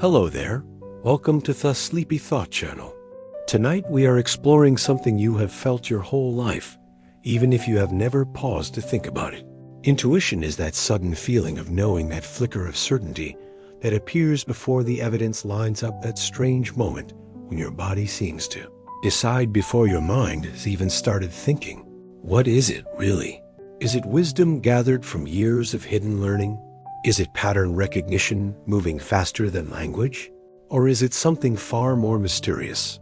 Hello there. Welcome to the Sleepy Thought Channel. Tonight we are exploring something you have felt your whole life, even if you have never paused to think about it. Intuition is that sudden feeling of knowing, that flicker of certainty that appears before the evidence lines up, that strange moment when your body seems to decide before your mind has even started thinking. What is it really? Is it wisdom gathered from years of hidden learning? Is it pattern recognition moving faster than language? Or is it something far more mysterious,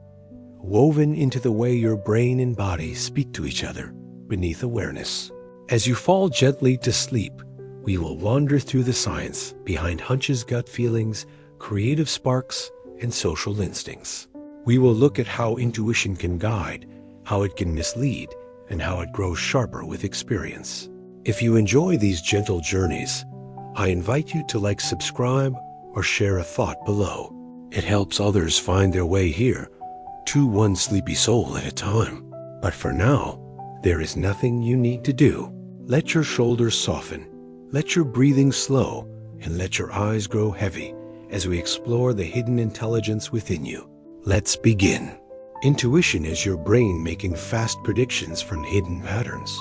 woven into the way your brain and body speak to each other beneath awareness? As you fall gently to sleep, we will wander through the science behind hunches, gut feelings, creative sparks, and social instincts. We will look at how intuition can guide, how it can mislead, and how it grows sharper with experience. If you enjoy these gentle journeys, I invite you to like, subscribe, or share a thought below. It helps others find their way here, to one sleepy soul at a time. But for now, there is nothing you need to do. Let your shoulders soften, let your breathing slow, and let your eyes grow heavy as we explore the hidden intelligence within you. Let's begin. Intuition is your brain making fast predictions from hidden patterns.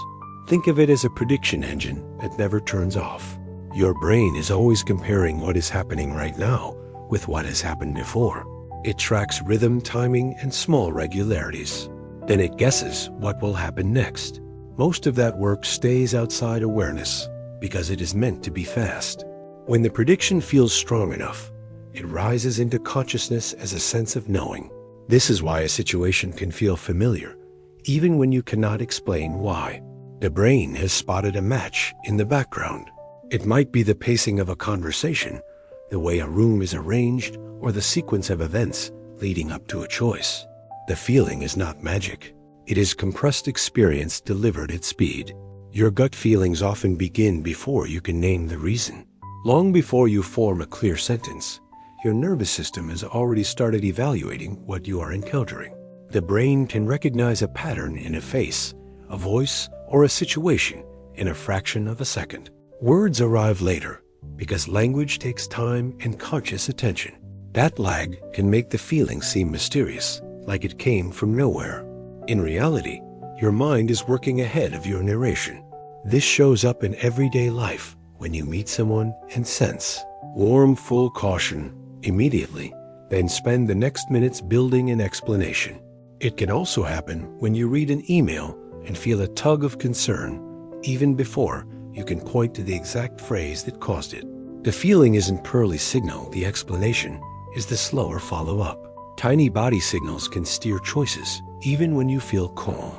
Think of it as a prediction engine that never turns off. Your brain is always comparing what is happening right now with what has happened before. It tracks rhythm, timing, and small regularities. Then it guesses what will happen next. Most of that work stays outside awareness because it is meant to be fast. When the prediction feels strong enough, it rises into consciousness as a sense of knowing. This is why a situation can feel familiar, even when you cannot explain why. The brain has spotted a match in the background. It might be the pacing of a conversation, the way a room is arranged, or the sequence of events leading up to a choice. The feeling is not magic. It is compressed experience delivered at speed. Your gut feelings often begin before you can name the reason. Long before you form a clear sentence, your nervous system has already started evaluating what you are encountering. The brain can recognize a pattern in a face, a voice, or a situation in a fraction of a second. Words arrive later because language takes time and conscious attention. That lag can make the feeling seem mysterious, like it came from nowhere. In reality, your mind is working ahead of your narration. This shows up in everyday life when you meet someone and sense warm, full caution immediately, then spend the next minutes building an explanation. It can also happen when you read an email and feel a tug of concern even before you can point to the exact phrase that caused it. The feeling isn't purely signal, the explanation is the slower follow-up. Tiny body signals can steer choices even when you feel calm.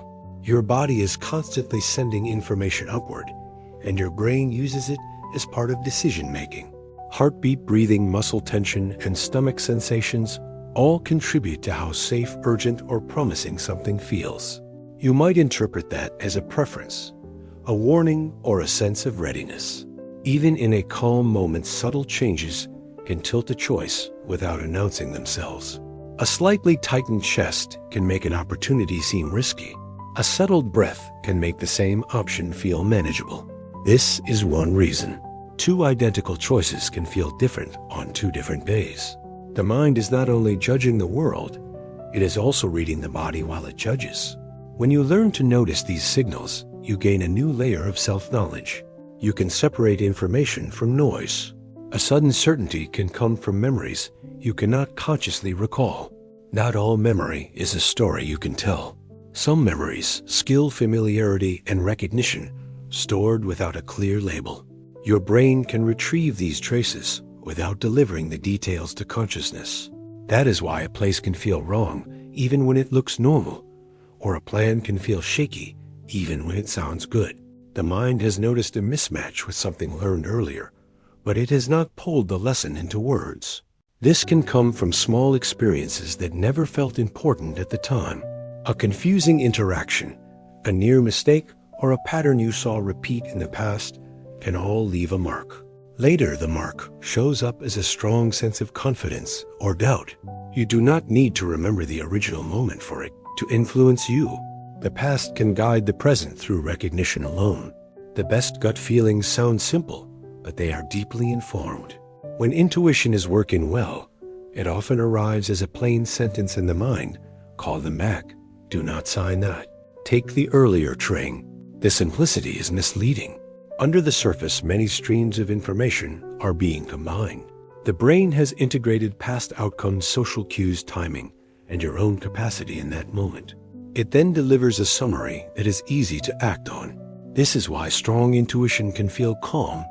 Your body is constantly sending information upward, and your brain uses it as part of decision-making. Heartbeat, breathing, muscle tension, and stomach sensations all contribute to how safe, urgent, or promising something feels. You might interpret that as a preference, a warning, or a sense of readiness. Even in a calm moment, subtle changes can tilt a choice without announcing themselves. A slightly tightened chest can make an opportunity seem risky. A settled breath can make the same option feel manageable. This is one reason two identical choices can feel different on two different days. The mind is not only judging the world, it is also reading the body while it judges. When you learn to notice these signals, you gain a new layer of self-knowledge. You can separate information from noise. A sudden certainty can come from memories you cannot consciously recall. Not all memory is a story you can tell. Some memories, skill, familiarity, and recognition, stored without a clear label. Your brain can retrieve these traces without delivering the details to consciousness. That is why a place can feel wrong even when it looks normal, or a plan can feel shaky even when it sounds good. The mind has noticed a mismatch with something learned earlier, but it has not pulled the lesson into words. This can come from small experiences that never felt important at the time. A confusing interaction, a near mistake, or a pattern you saw repeat in the past can all leave a mark. Later, the mark shows up as a strong sense of confidence or doubt. You do not need to remember the original moment for it to influence you. The past can guide the present through recognition alone. The best gut feelings sound simple, but they are deeply informed. When intuition is working well, It often arrives as a plain sentence in the mind. Call them back. Do not sign that. Take the earlier train. The simplicity is misleading. Under the surface, many streams of information are being combined. The brain has integrated past outcomes, social cues, timing, and your own capacity in that moment. It then delivers a summary that is easy to act on. This is why strong intuition can feel calm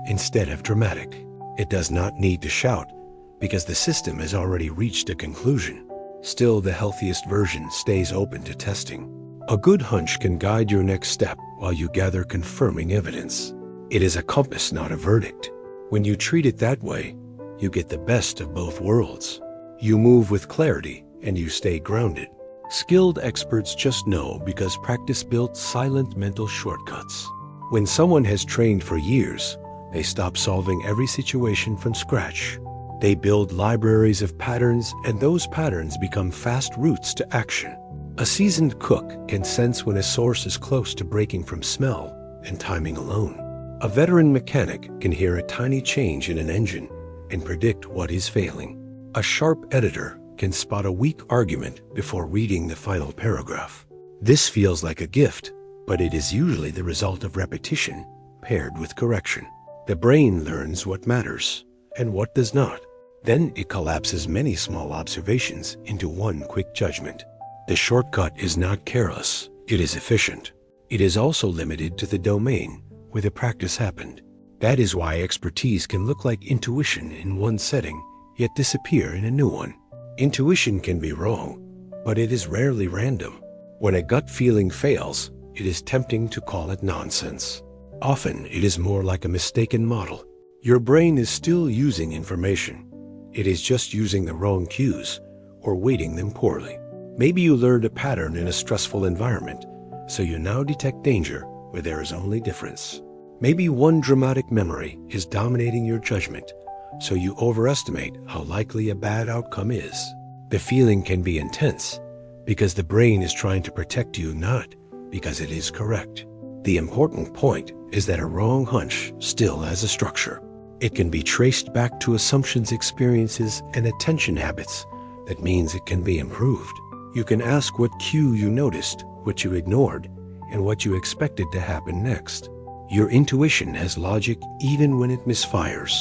instead of dramatic. It does not need to shout because the system has already reached a conclusion. Still, the healthiest version stays open to testing. A good hunch can guide your next step while you gather confirming evidence. It is a compass, not a verdict. When you treat it that way, you get the best of both worlds. You move with clarity and you stay grounded. Skilled experts just know because practice built silent mental shortcuts. When someone has trained for years, they stop solving every situation from scratch. They build libraries of patterns, and those patterns become fast routes to action. A seasoned cook can sense when a source is close to breaking from smell and timing alone. A veteran mechanic can hear a tiny change in an engine and predict what is failing. A sharp editor can spot a weak argument before reading the final paragraph. This feels like a gift, but it is usually the result of repetition paired with correction. The brain learns what matters and what does not. Then it collapses many small observations into one quick judgment. The shortcut is not careless, it is efficient. It is also limited to the domain where the practice happened. That is why expertise can look like intuition in one setting, yet disappear in a new one. Intuition can be wrong, but it is rarely random. When a gut feeling fails, it is tempting to call it nonsense. Often, it is more like a mistaken model. Your brain is still using information. It is just using the wrong cues or weighting them poorly. Maybe you learned a pattern in a stressful environment, so you now detect danger where there is only difference. Maybe one dramatic memory is dominating your judgment, so you overestimate how likely a bad outcome is. The feeling can be intense because the brain is trying to protect you, not because it is correct. The important point is that a wrong hunch still has a structure. It can be traced back to assumptions, experiences, and attention habits. That means it can be improved. You can ask what cue you noticed, what you ignored, and what you expected to happen next. Your intuition has logic even when it misfires.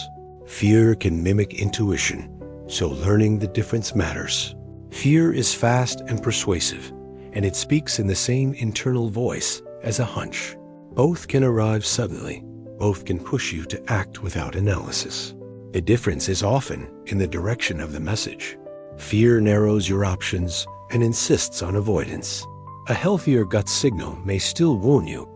Fear can mimic intuition, so learning the difference matters. Fear is fast and persuasive, and it speaks in the same internal voice as a hunch. Both can arrive suddenly. Both can push you to act without analysis. The difference is often in the direction of the message. Fear narrows your options and insists on avoidance. A healthier gut signal may still warn you,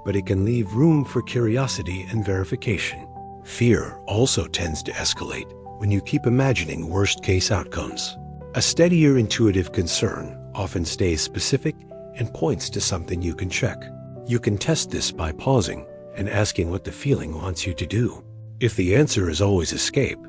but it can leave room for curiosity and verification. Fear also tends to escalate when you keep imagining worst-case outcomes. A steadier intuitive concern often stays specific and points to something you can check. You can test this by pausing and asking what the feeling wants you to do. If the answer is always escape,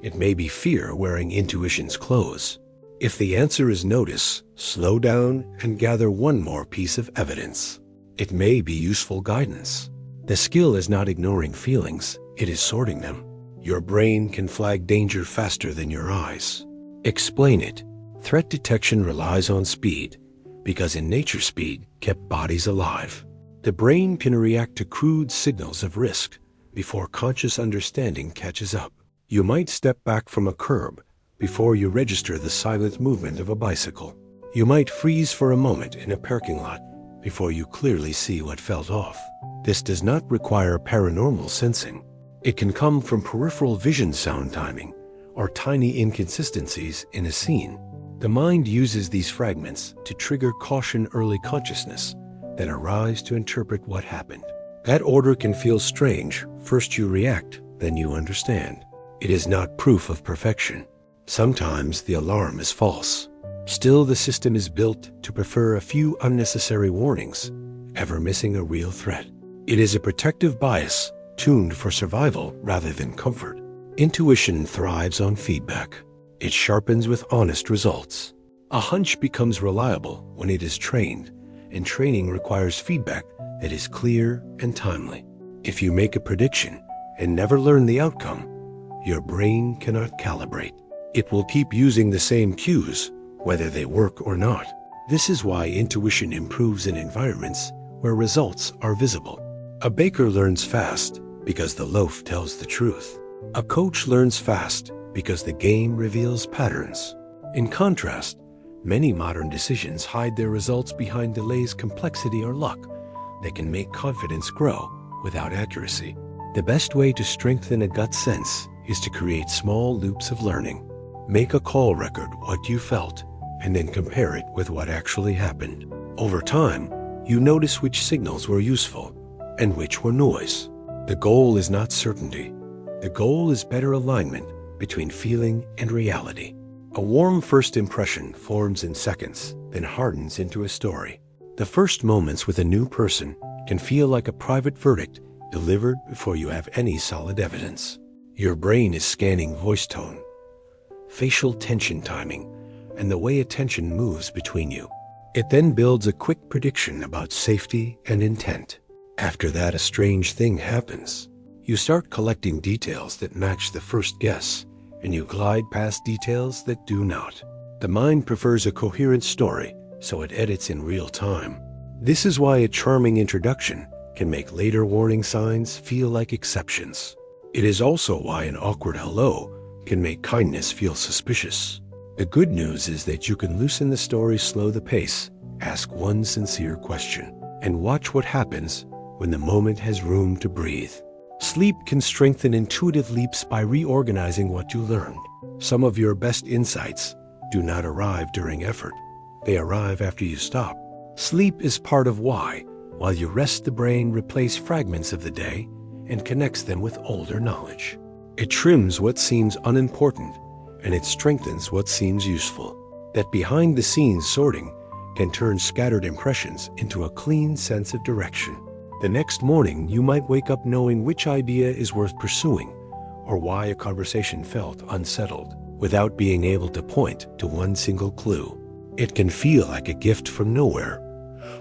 it may be fear wearing intuition's clothes. If the answer is notice, slow down and gather one more piece of evidence. It may be useful guidance. The skill is not ignoring feelings, it is sorting them. Your brain can flag danger faster than your eyes. Explain it. Threat detection relies on speed, because in nature speed kept bodies alive. The brain can react to crude signals of risk before conscious understanding catches up. You might step back from a curb before you register the silent movement of a bicycle. You might freeze for a moment in a parking lot before you clearly see what felt off. This does not require paranormal sensing. It can come from peripheral vision, sound timing, or tiny inconsistencies in a scene. The mind uses these fragments to trigger caution, early consciousness that arrives to interpret what happened. That order can feel strange. First you react, then you understand. It is not proof of perfection. Sometimes the alarm is false. Still, the system is built to prefer a few unnecessary warnings, ever missing a real threat. It is a protective bias, tuned for survival rather than comfort. Intuition thrives on feedback. It sharpens with honest results. A hunch becomes reliable when it is trained, and training requires feedback that is clear and timely. If you make a prediction and never learn the outcome, your brain cannot calibrate. It will keep using the same cues, whether they work or not. This is why intuition improves in environments where results are visible. A baker learns fast because the loaf tells the truth. A coach learns fast because the game reveals patterns. In contrast, many modern decisions hide their results behind delays, complexity, or luck that can make confidence grow without accuracy. The best way to strengthen a gut sense is to create small loops of learning. Make a call record what you felt and then compare it with what actually happened. Over time, you notice which signals were useful and which were noise. The goal is not certainty. The goal is better alignment between feeling and reality. A warm first impression forms in seconds, then hardens into a story. The first moments with a new person can feel like a private verdict delivered before you have any solid evidence. Your brain is scanning voice tone, facial tension timing, and the way attention moves between you. It then builds a quick prediction about safety and intent. After that, a strange thing happens. You start collecting details that match the first guess, and you glide past details that do not. The mind prefers a coherent story, so it edits in real time. This is why a charming introduction can make later warning signs feel like exceptions. It is also why an awkward hello can make kindness feel suspicious. The good news is that you can loosen the story, slow the pace, ask one sincere question, and watch what happens when the moment has room to breathe. Sleep can strengthen intuitive leaps by reorganizing what you learned. Some of your best insights do not arrive during effort. They arrive after you stop. Sleep is part of why, while you rest, the brain replaces fragments of the day and connects them with older knowledge. It trims what seems unimportant, and it strengthens what seems useful. That behind-the-scenes sorting can turn scattered impressions into a clean sense of direction. The next morning, you might wake up knowing which idea is worth pursuing or why a conversation felt unsettled, without being able to point to one single clue. It can feel like a gift from nowhere,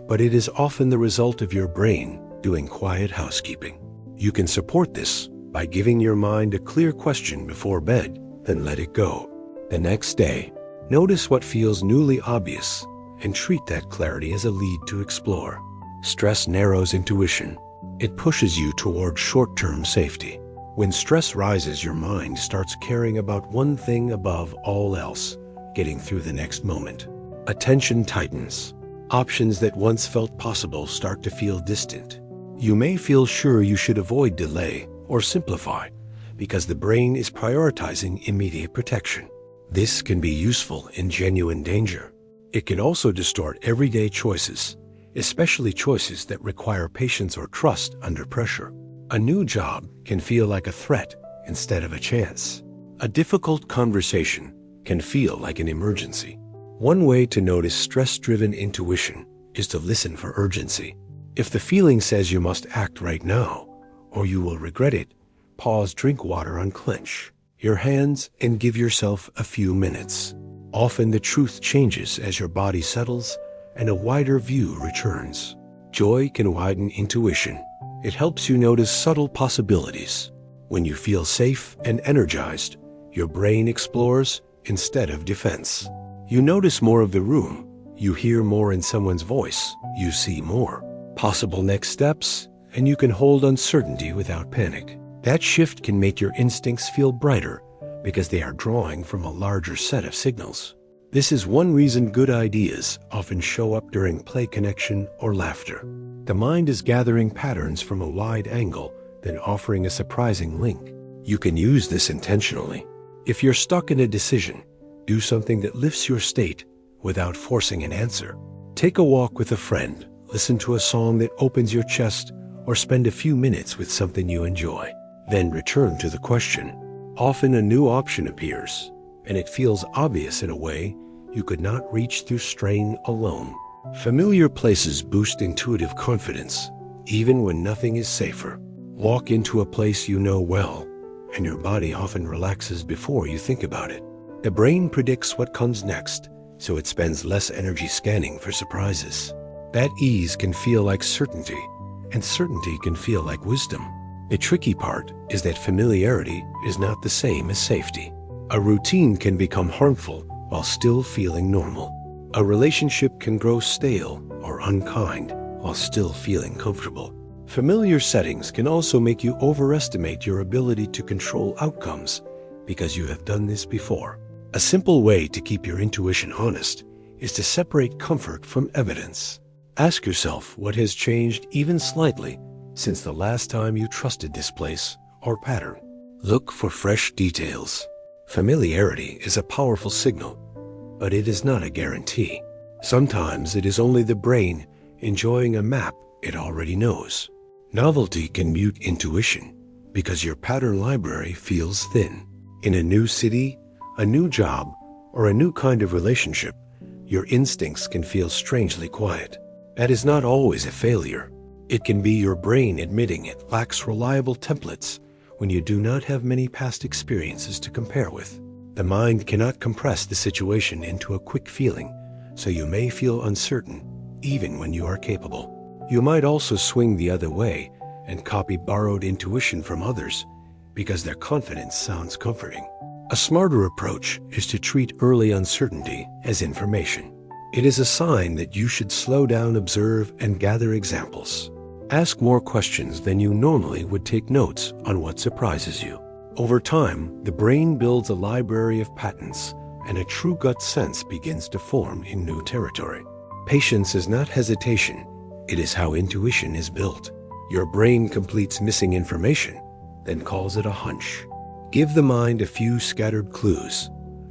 but it is often the result of your brain doing quiet housekeeping. You can support this by giving your mind a clear question before bed, then let it go. The next day, notice what feels newly obvious and treat that clarity as a lead to explore. Stress narrows intuition. It pushes you toward short-term safety. When stress rises, your mind starts caring about one thing above all else, getting through the next moment. Attention tightens. Options that once felt possible start to feel distant. You may feel sure you should avoid delay or simplify because the brain is prioritizing immediate protection. This can be useful in genuine danger. It can also distort everyday choices, especially choices that require patience or trust under pressure. A new job can feel like a threat instead of a chance. A difficult conversation can feel like an emergency. One way to notice stress-driven intuition is to listen for urgency. If the feeling says you must act right now, or you will regret it, pause, drink water, unclench your hands, and give yourself a few minutes. Often the truth changes as your body settles and a wider view returns. Joy can widen intuition. It helps you notice subtle possibilities. When you feel safe and energized, your brain explores instead of defense. You notice more of the room. You hear more in someone's voice. You see more possible next steps, and you can hold uncertainty without panic. That shift can make your instincts feel brighter because they are drawing from a larger set of signals. This is one reason good ideas often show up during play, connection, or laughter. The mind is gathering patterns from a wide angle, then offering a surprising link. You can use this intentionally. If you're stuck in a decision, do something that lifts your state without forcing an answer. Take a walk with a friend, listen to a song that opens your chest, or spend a few minutes with something you enjoy. Then return to the question. Often a new option appears, and it feels obvious in a way you could not reach through straying alone. Familiar places boost intuitive confidence, even when nothing is safer. Walk into a place you know well, and your body often relaxes before you think about it. The brain predicts what comes next, so it spends less energy scanning for surprises. That ease can feel like certainty, and certainty can feel like wisdom. The tricky part is that familiarity is not the same as safety. A routine can become harmful while still feeling normal. A relationship can grow stale or unkind while still feeling comfortable. Familiar settings can also make you overestimate your ability to control outcomes because you have done this before. A simple way to keep your intuition honest is to separate comfort from evidence. Ask yourself what has changed even slightly since the last time you trusted this place or pattern. Look for fresh details. Familiarity is a powerful signal, but it is not a guarantee. Sometimes it is only the brain enjoying a map it already knows. Novelty can mute intuition because your pattern library feels thin. In a new city, a new job, or a new kind of relationship, your instincts can feel strangely quiet. That is not always a failure. It can be your brain admitting it lacks reliable templates when you do not have many past experiences to compare with. The mind cannot compress the situation into a quick feeling, so you may feel uncertain even when you are capable. You might also swing the other way and copy borrowed intuition from others because their confidence sounds comforting. A smarter approach is to treat early uncertainty as information. It is a sign that you should slow down, observe, and gather examples. Ask more questions than you normally would take notes on what surprises you. Over time, the brain builds a library of patterns, and a true gut sense begins to form in new territory. Patience is not hesitation. It is how intuition is built. Your brain completes missing information, then calls it a hunch. Give the mind a few scattered clues,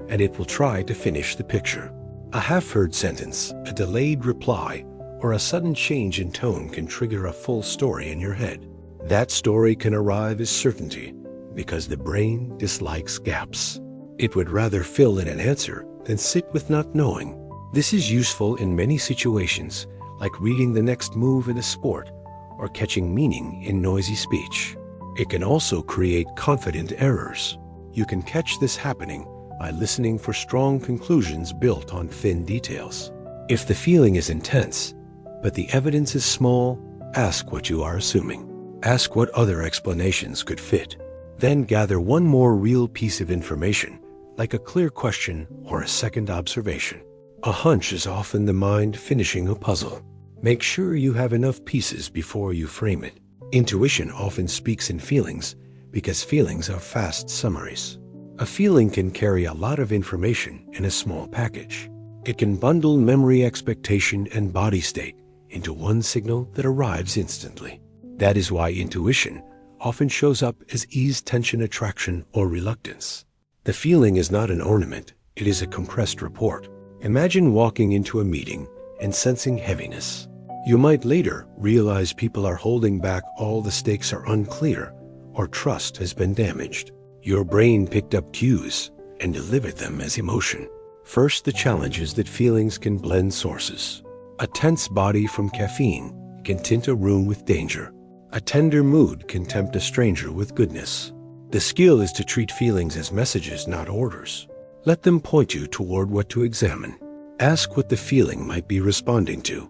and it will try to finish the picture. A half-heard sentence, a delayed reply, or a sudden change in tone can trigger a full story in your head. That story can arrive as certainty because the brain dislikes gaps. It would rather fill in an answer than sit with not knowing. This is useful in many situations, like reading the next move in a sport or catching meaning in noisy speech. It can also create confident errors. You can catch this happening by listening for strong conclusions built on thin details. If the feeling is intense, but the evidence is small, ask what you are assuming. Ask what other explanations could fit. Then gather one more real piece of information, like a clear question or a second observation. A hunch is often the mind finishing a puzzle. Make sure you have enough pieces before you frame it. Intuition often speaks in feelings because feelings are fast summaries. A feeling can carry a lot of information in a small package. It can bundle memory, expectation, and body state into one signal that arrives instantly. That is why intuition often shows up as ease, tension, attraction, or reluctance. The feeling is not an ornament, it is a compressed report. Imagine walking into a meeting and sensing heaviness. You might later realize people are holding back, all the stakes are unclear, or trust has been damaged. Your brain picked up cues and delivered them as emotion. First, the challenge is that feelings can blend sources. A tense body from caffeine can tint a room with danger. A tender mood can tempt a stranger with goodness. The skill is to treat feelings as messages, not orders. Let them point you toward what to examine. Ask what the feeling might be responding to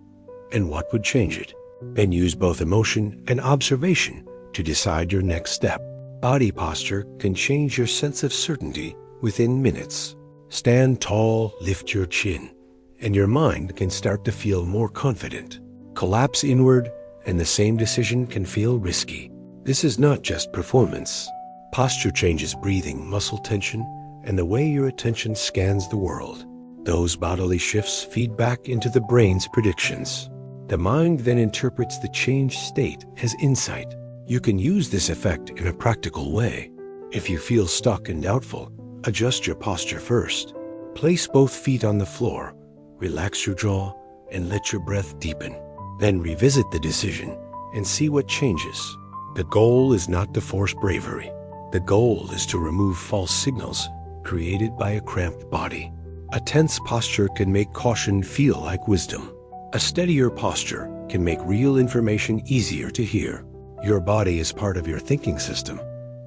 and what would change it. Then use both emotion and observation to decide your next step. Body posture can change your sense of certainty within minutes. Stand tall, lift your chin, and your mind can start to feel more confident. Collapse inward, and the same decision can feel risky. This is not just performance. Posture changes breathing, muscle tension, and the way your attention scans the world. Those bodily shifts feed back into the brain's predictions. The mind then interprets the changed state as insight. You can use this effect in a practical way. If you feel stuck and doubtful, adjust your posture first. Place both feet on the floor, relax your jaw, and let your breath deepen. Then revisit the decision and see what changes. The goal is not to force bravery. The goal is to remove false signals created by a cramped body. A tense posture can make caution feel like wisdom. A steadier posture can make real information easier to hear. Your body is part of your thinking system,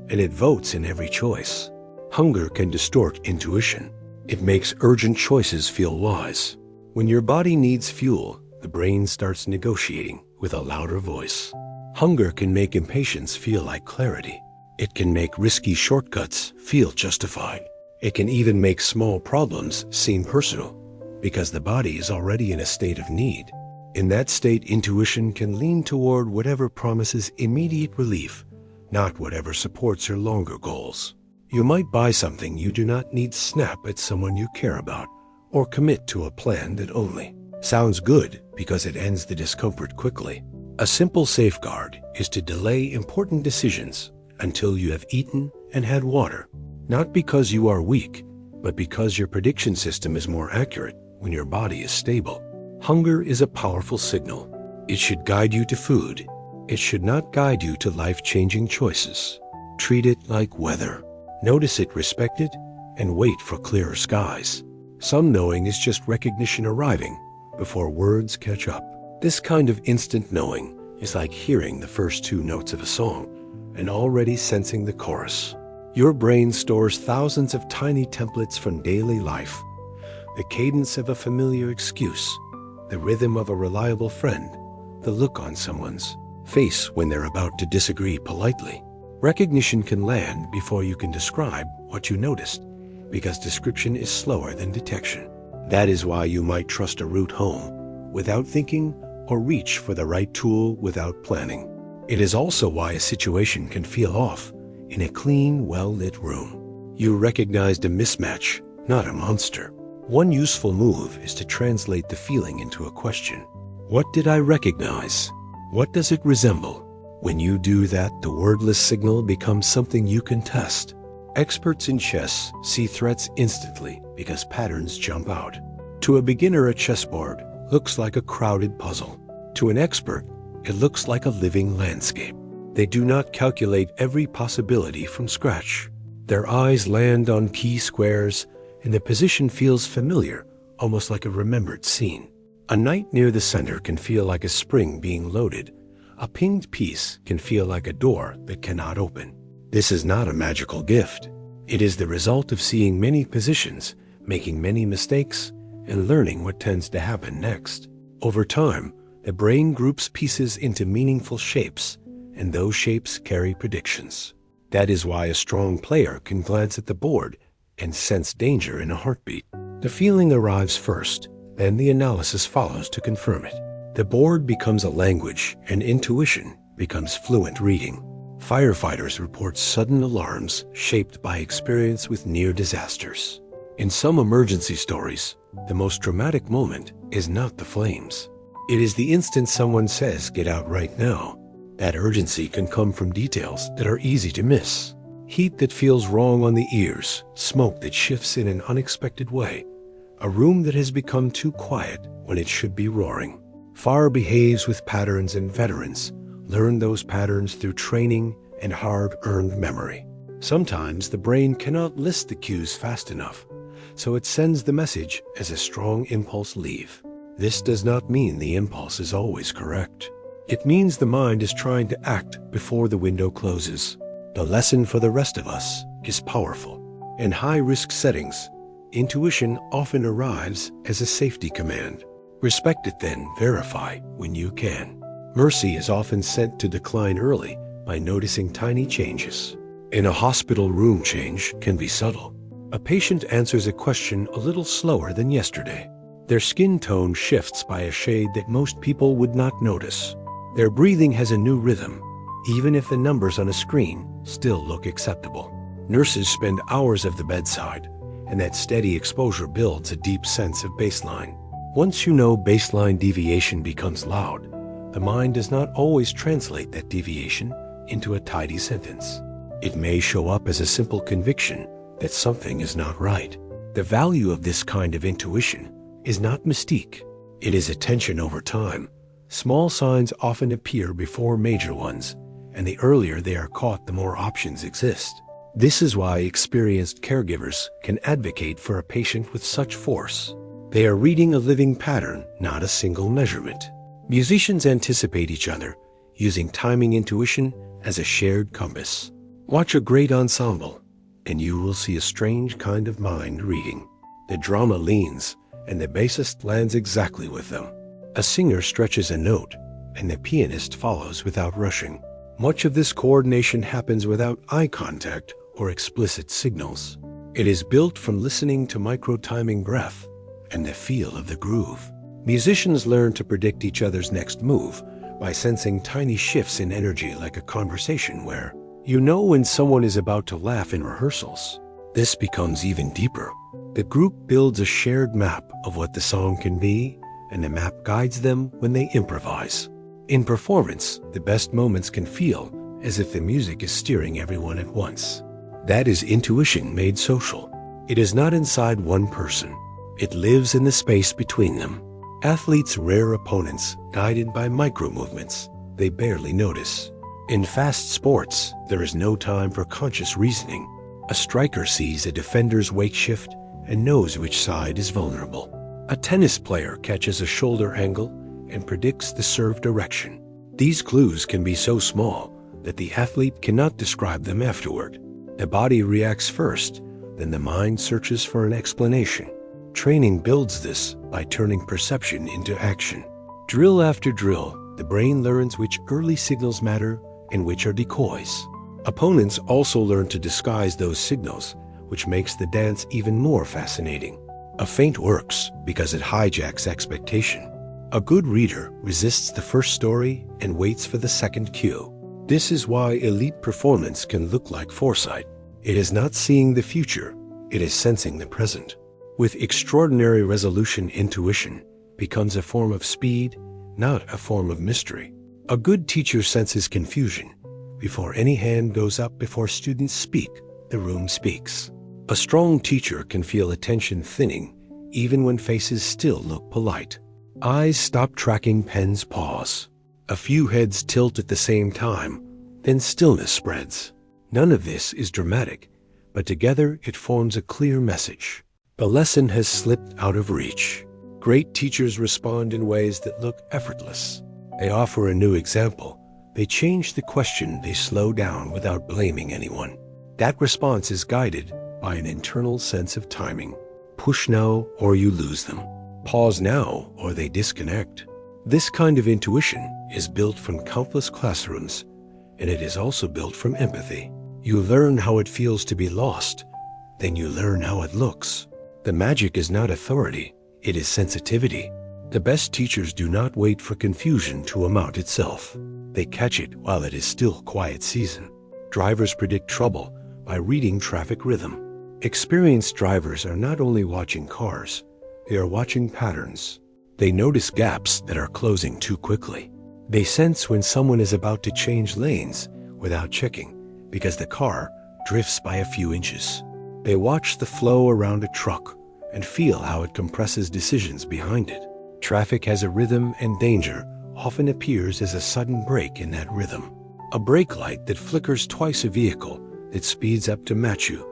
and it votes in every choice. Hunger can distort intuition. It makes urgent choices feel wise. When your body needs fuel, the brain starts negotiating with a louder voice. Hunger can make impatience feel like clarity. It can make risky shortcuts feel justified. It can even make small problems seem personal, because the body is already in a state of need. In that state, intuition can lean toward whatever promises immediate relief, not whatever supports your longer goals. You might buy something you do not need, snap at someone you care about, or commit to a plan that only sounds good because it ends the discomfort quickly. A simple safeguard is to delay important decisions until you have eaten and had water, not because you are weak, but because your prediction system is more accurate when your body is stable. Hunger is a powerful signal. It should guide you to food. It should not guide you to life-changing choices. Treat it like weather. Notice it, respect it, and wait for clearer skies. Some knowing is just recognition arriving before words catch up. This kind of instant knowing is like hearing the first two notes of a song and already sensing the chorus. Your brain stores thousands of tiny templates from daily life. The cadence of a familiar excuse, the rhythm of a reliable friend, the look on someone's face when they're about to disagree politely. Recognition can land before you can describe what you noticed, because description is slower than detection. That is why you might trust a route home without thinking, or reach for the right tool without planning. It is also why a situation can feel off in a clean, well-lit room. You recognized a mismatch, not a monster. One useful move is to translate the feeling into a question. What did I recognize? What does it resemble? When you do that, the wordless signal becomes something you can test. Experts in chess see threats instantly because patterns jump out. To a beginner, a chessboard looks like a crowded puzzle. To an expert, it looks like a living landscape. They do not calculate every possibility from scratch. Their eyes land on key squares, and the position feels familiar, almost like a remembered scene. A knight near the center can feel like a spring being loaded. A pinged piece can feel like a door that cannot open. This is not a magical gift. It is the result of seeing many positions, making many mistakes, and learning what tends to happen next. Over time, the brain groups pieces into meaningful shapes, and those shapes carry predictions. That is why a strong player can glance at the board and sense danger in a heartbeat. The feeling arrives first, then the analysis follows to confirm it. The board becomes a language, and intuition becomes fluent reading. Firefighters report sudden alarms shaped by experience with near disasters. In some emergency stories, the most dramatic moment is not the flames. It is the instant someone says, "Get out right now." That urgency can come from details that are easy to miss. Heat that feels wrong on the ears, smoke that shifts in an unexpected way, a room that has become too quiet when it should be roaring. Fire behaves with patterns, and veterans learn those patterns through training and hard-earned memory. Sometimes the brain cannot list the cues fast enough, so it sends the message as a strong impulse leave. This does not mean the impulse is always correct. It means the mind is trying to act before the window closes. The lesson for the rest of us is powerful. In high-risk settings, intuition often arrives as a safety command. Respect it, then verify when you can. Mercy is often sent to decline early by noticing tiny changes. In a hospital room, change can be subtle. A patient answers a question a little slower than yesterday. Their skin tone shifts by a shade that most people would not notice. Their breathing has a new rhythm, even if the numbers on a screen still look acceptable. Nurses spend hours at the bedside, and that steady exposure builds a deep sense of baseline. Once you know baseline deviation becomes loud, the mind does not always translate that deviation into a tidy sentence. It may show up as a simple conviction that something is not right. The value of this kind of intuition is not mystique. It is attention over time. Small signs often appear before major ones, and the earlier they are caught, the more options exist. This is why experienced caregivers can advocate for a patient with such force. They are reading a living pattern, not a single measurement. Musicians anticipate each other, using timing intuition as a shared compass. Watch a great ensemble, and you will see a strange kind of mind reading. The drama leans, and the bassist lands exactly with them. A singer stretches a note, and the pianist follows without rushing. Much of this coordination happens without eye contact or explicit signals. It is built from listening to micro-timing breath and the feel of the groove. Musicians learn to predict each other's next move by sensing tiny shifts in energy, like a conversation where you know when someone is about to laugh in rehearsals. This becomes even deeper. The group builds a shared map of what the song can be, and the map guides them when they improvise. In performance, the best moments can feel as if the music is steering everyone at once. That is intuition made social. It is not inside one person. It lives in the space between them. Athletes rear opponents guided by micro-movements they barely notice. In fast sports, there is no time for conscious reasoning. A striker sees a defender's weight shift and knows which side is vulnerable. A tennis player catches a shoulder angle and predicts the serve direction. These clues can be so small that the athlete cannot describe them afterward. The body reacts first, then the mind searches for an explanation. Training builds this by turning perception into action. Drill after drill, the brain learns which early signals matter and which are decoys. Opponents also learn to disguise those signals, which makes the dance even more fascinating. A feint works because it hijacks expectation. A good reader resists the first story and waits for the second cue. This is why elite performance can look like foresight. It is not seeing the future, it is sensing the present. With extraordinary resolution, intuition becomes a form of speed, not a form of mystery. A good teacher senses confusion. Before any hand goes up, before students speak, the room speaks. A strong teacher can feel attention thinning, even when faces still look polite. Eyes stop tracking, pens pause. A few heads tilt at the same time, then stillness spreads. None of this is dramatic, but together it forms a clear message. The lesson has slipped out of reach. Great teachers respond in ways that look effortless. They offer a new example. They change the question. They slow down without blaming anyone. That response is guided by an internal sense of timing. Push now or you lose them. Pause now or they disconnect. This kind of intuition is built from countless classrooms, and it is also built from empathy. You learn how it feels to be lost, then you learn how it looks. The magic is not authority, it is sensitivity. The best teachers do not wait for confusion to amount itself. They catch it while it is still quiet season. Drivers predict trouble by reading traffic rhythm. Experienced drivers are not only watching cars, they are watching patterns. They notice gaps that are closing too quickly. They sense when someone is about to change lanes without checking because the car drifts by a few inches. They watch the flow around a truck and feel how it compresses decisions behind it. Traffic has a rhythm, and danger often appears as a sudden break in that rhythm. A brake light that flickers twice, a vehicle that speeds up to match you,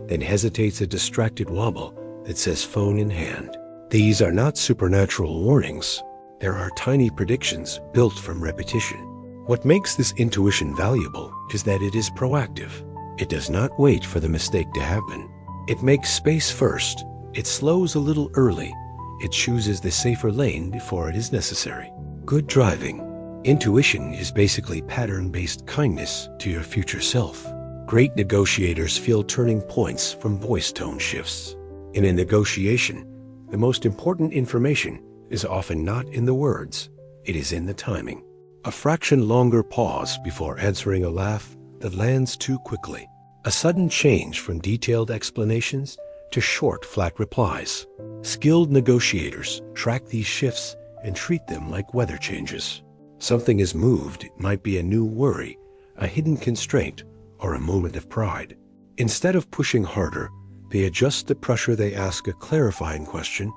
then hesitates, a distracted wobble that says phone in hand. These are not supernatural warnings. There are tiny predictions built from repetition. What makes this intuition valuable is that it is proactive. It does not wait for the mistake to happen. It makes space first. It slows a little early. It chooses the safer lane before it is necessary. Good driving. Intuition is basically pattern-based kindness to your future self. Great negotiators feel turning points from voice tone shifts. In a negotiation, the most important information is often not in the words, it is in the timing. A fraction longer pause before answering a laugh that lands too quickly. A sudden change from detailed explanations to short, flat replies. Skilled negotiators track these shifts and treat them like weather changes. Something is moved, it might be a new worry, a hidden constraint, or a moment of pride. Instead of pushing harder, they adjust the pressure. They ask a clarifying question.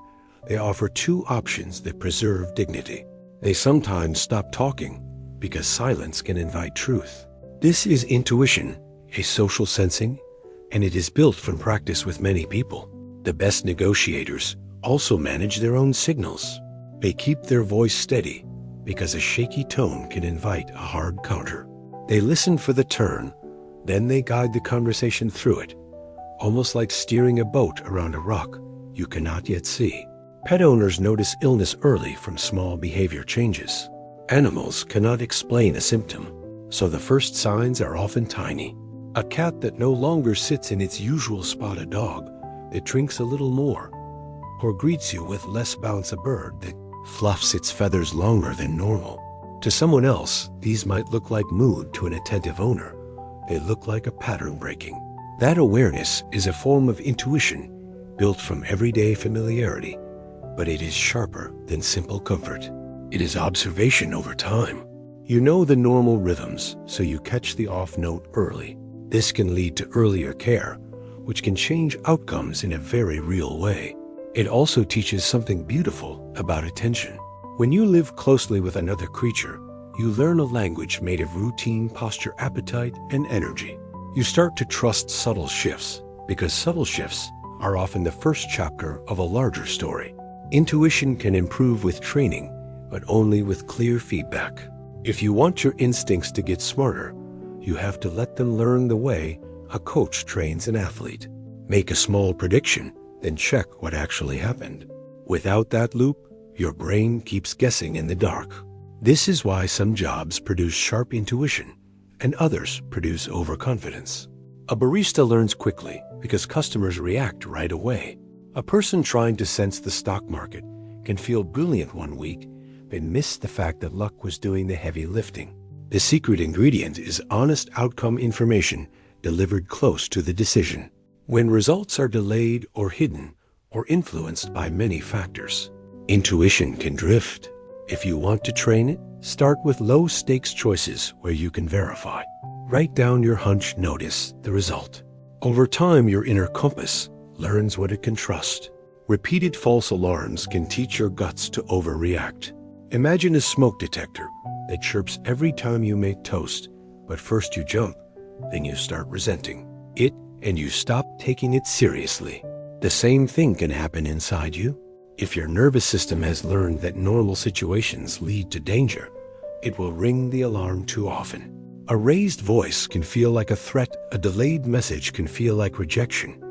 They offer two options that preserve dignity. They sometimes stop talking because silence can invite truth. This is intuition, a social sensing, and it is built from practice with many people. The best negotiators also manage their own signals. They keep their voice steady because a shaky tone can invite a hard counter. They listen for the turn, then they guide the conversation through it, almost like steering a boat around a rock you cannot yet see. Pet owners notice illness early from small behavior changes. Animals cannot explain a symptom, so the first signs are often tiny. A cat that no longer sits in its usual spot, a dog that drinks a little more, or greets you with less bounce, a bird that fluffs its feathers longer than normal. To someone else, these might look like mood. To an attentive owner, they look like a pattern breaking. That awareness is a form of intuition built from everyday familiarity, but it is sharper than simple comfort. It is observation over time. You know the normal rhythms, so you catch the off note early. This can lead to earlier care, which can change outcomes in a very real way. It also teaches something beautiful about attention. When you live closely with another creature, you learn a language made of routine, posture, appetite, and energy. You start to trust subtle shifts, because subtle shifts are often the first chapter of a larger story. Intuition can improve with training, but only with clear feedback. If you want your instincts to get smarter, you have to let them learn the way a coach trains an athlete. Make a small prediction, then check what actually happened. Without that loop, your brain keeps guessing in the dark. This is why some jobs produce sharp intuition and others produce overconfidence. A barista learns quickly because customers react right away. A person trying to sense the stock market can feel brilliant one week, but miss the fact that luck was doing the heavy lifting. The secret ingredient is honest outcome information delivered close to the decision. When results are delayed or hidden or influenced by many factors, intuition can drift. If you want to train it, start with low-stakes choices where you can verify. Write down your hunch, notice the result. Over time, your inner compass learns what it can trust. Repeated false alarms can teach your guts to overreact. Imagine a smoke detector that chirps every time you make toast, but first you jump, then you start resenting it, and you stop taking it seriously. The same thing can happen inside you. If your nervous system has learned that normal situations lead to danger, it will ring the alarm too often. A raised voice can feel like a threat, a delayed message can feel like rejection,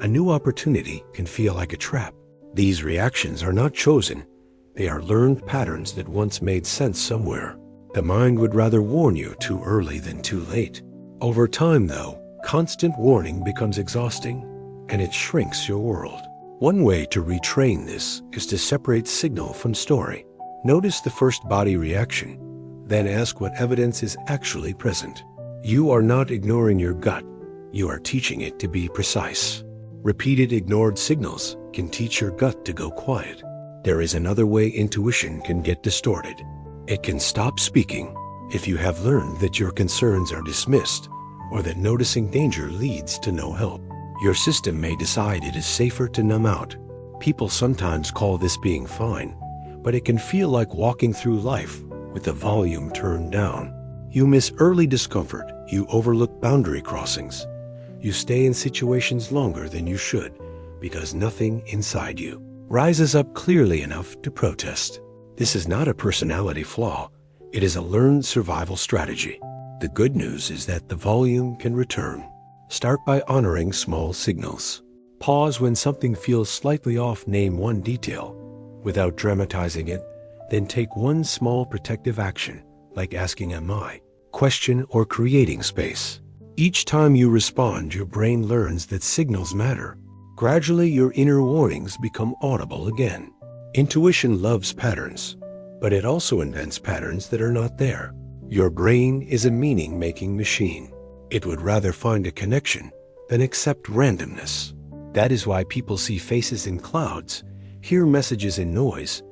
a new opportunity can feel like a trap. These reactions are not chosen. They are learned patterns that once made sense somewhere. The mind would rather warn you too early than too late. Over time, though, constant warning becomes exhausting, and it shrinks your world. One way to retrain this is to separate signal from story. Notice the first body reaction, then ask what evidence is actually present. You are not ignoring your gut, you are teaching it to be precise. Repeated ignored signals can teach your gut to go quiet. There is another way intuition can get distorted. It can stop speaking if you have learned that your concerns are dismissed or that noticing danger leads to no help. Your system may decide it is safer to numb out. People sometimes call this being fine, but it can feel like walking through life with the volume turned down. You miss early discomfort, you overlook boundary crossings. You stay in situations longer than you should because nothing inside you rises up clearly enough to protest. This is not a personality flaw. It is a learned survival strategy. The good news is that the volume can return. Start by honoring small signals. Pause when something feels slightly off. Name one detail without dramatizing it. Then take one small protective action, like asking "Am I?" question or creating space. Each time you respond, your brain learns that signals matter. Gradually, your inner warnings become audible again. Intuition loves patterns, but it also invents patterns that are not there. Your brain is a meaning-making machine. It would rather find a connection than accept randomness. That is why people see faces in clouds, hear messages in noise,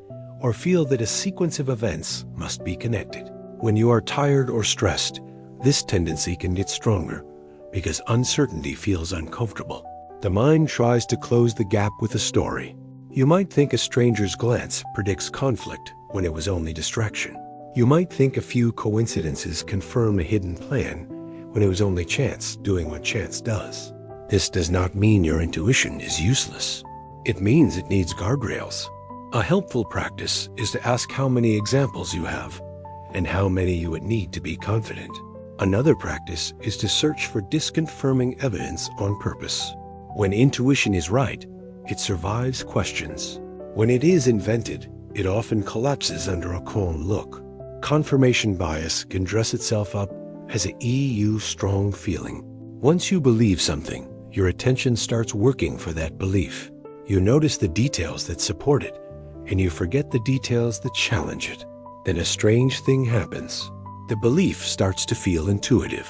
or feel that a sequence of events must be connected. When you are tired or stressed, this tendency can get stronger because uncertainty feels uncomfortable. The mind tries to close the gap with a story. You might think a stranger's glance predicts conflict when it was only distraction. You might think a few coincidences confirm a hidden plan when it was only chance doing what chance does. This does not mean your intuition is useless. It means it needs guardrails. A helpful practice is to ask how many examples you have and how many you would need to be confident. Another practice is to search for disconfirming evidence on purpose. When intuition is right, it survives questions. When it is invented, it often collapses under a calm look. Confirmation bias can dress itself up as a EU strong feeling. Once you believe something, your attention starts working for that belief. You notice the details that support it, and you forget the details that challenge it. Then a strange thing happens. The belief starts to feel intuitive.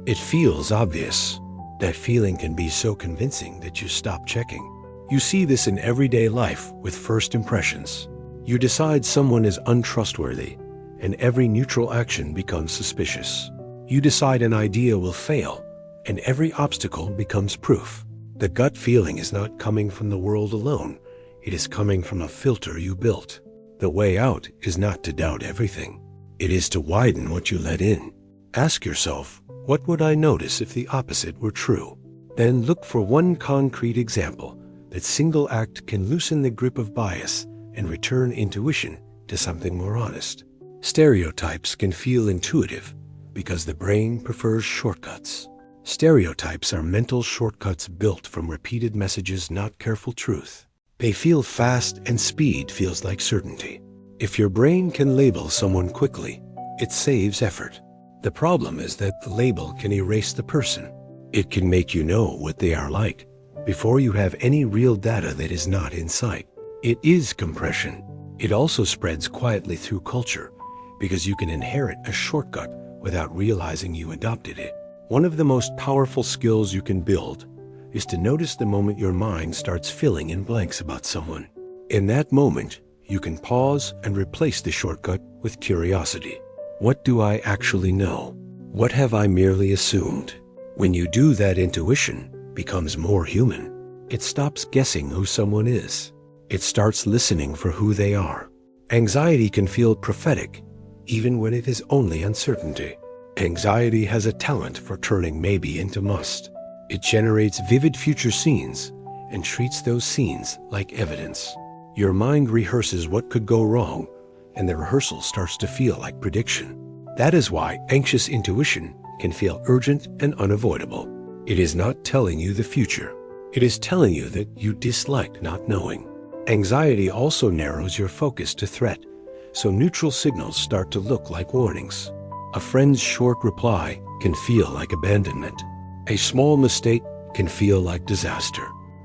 It feels obvious. That feeling can be so convincing that you stop checking. You see this in everyday life with first impressions. You decide someone is untrustworthy, and every neutral action becomes suspicious. You decide an idea will fail, and every obstacle becomes proof. The gut feeling is not coming from the world alone. It is coming from a filter you built. The way out is not to doubt everything. It is to widen what you let in. Ask yourself, what would I notice if the opposite were true? Then look for one concrete example. That single act can loosen the grip of bias and return intuition to something more honest. Stereotypes can feel intuitive because the brain prefers shortcuts. Stereotypes are mental shortcuts built from repeated messages, not careful truth. They feel fast, and speed feels like certainty. If your brain can label someone quickly, it saves effort. The problem is that the label can erase the person. It can make you know what they are like before you have any real data that is not in sight. It is compression. It also spreads quietly through culture because you can inherit a shortcut without realizing you adopted it. One of the most powerful skills you can build is to notice the moment your mind starts filling in blanks about someone. In that moment, you can pause and replace the shortcut with curiosity. What do I actually know? What have I merely assumed? When you do that, intuition becomes more human. It stops guessing who someone is. It starts listening for who they are. Anxiety can feel prophetic, even when it is only uncertainty. Anxiety has a talent for turning maybe into must. It generates vivid future scenes and treats those scenes like evidence. Your mind rehearses what could go wrong, and the rehearsal starts to feel like prediction. That is why anxious intuition can feel urgent and unavoidable. It is not telling you the future. It is telling you that you dislike not knowing. Anxiety also narrows your focus to threat, so neutral signals start to look like warnings. A friend's short reply can feel like abandonment. A small mistake can feel like disaster.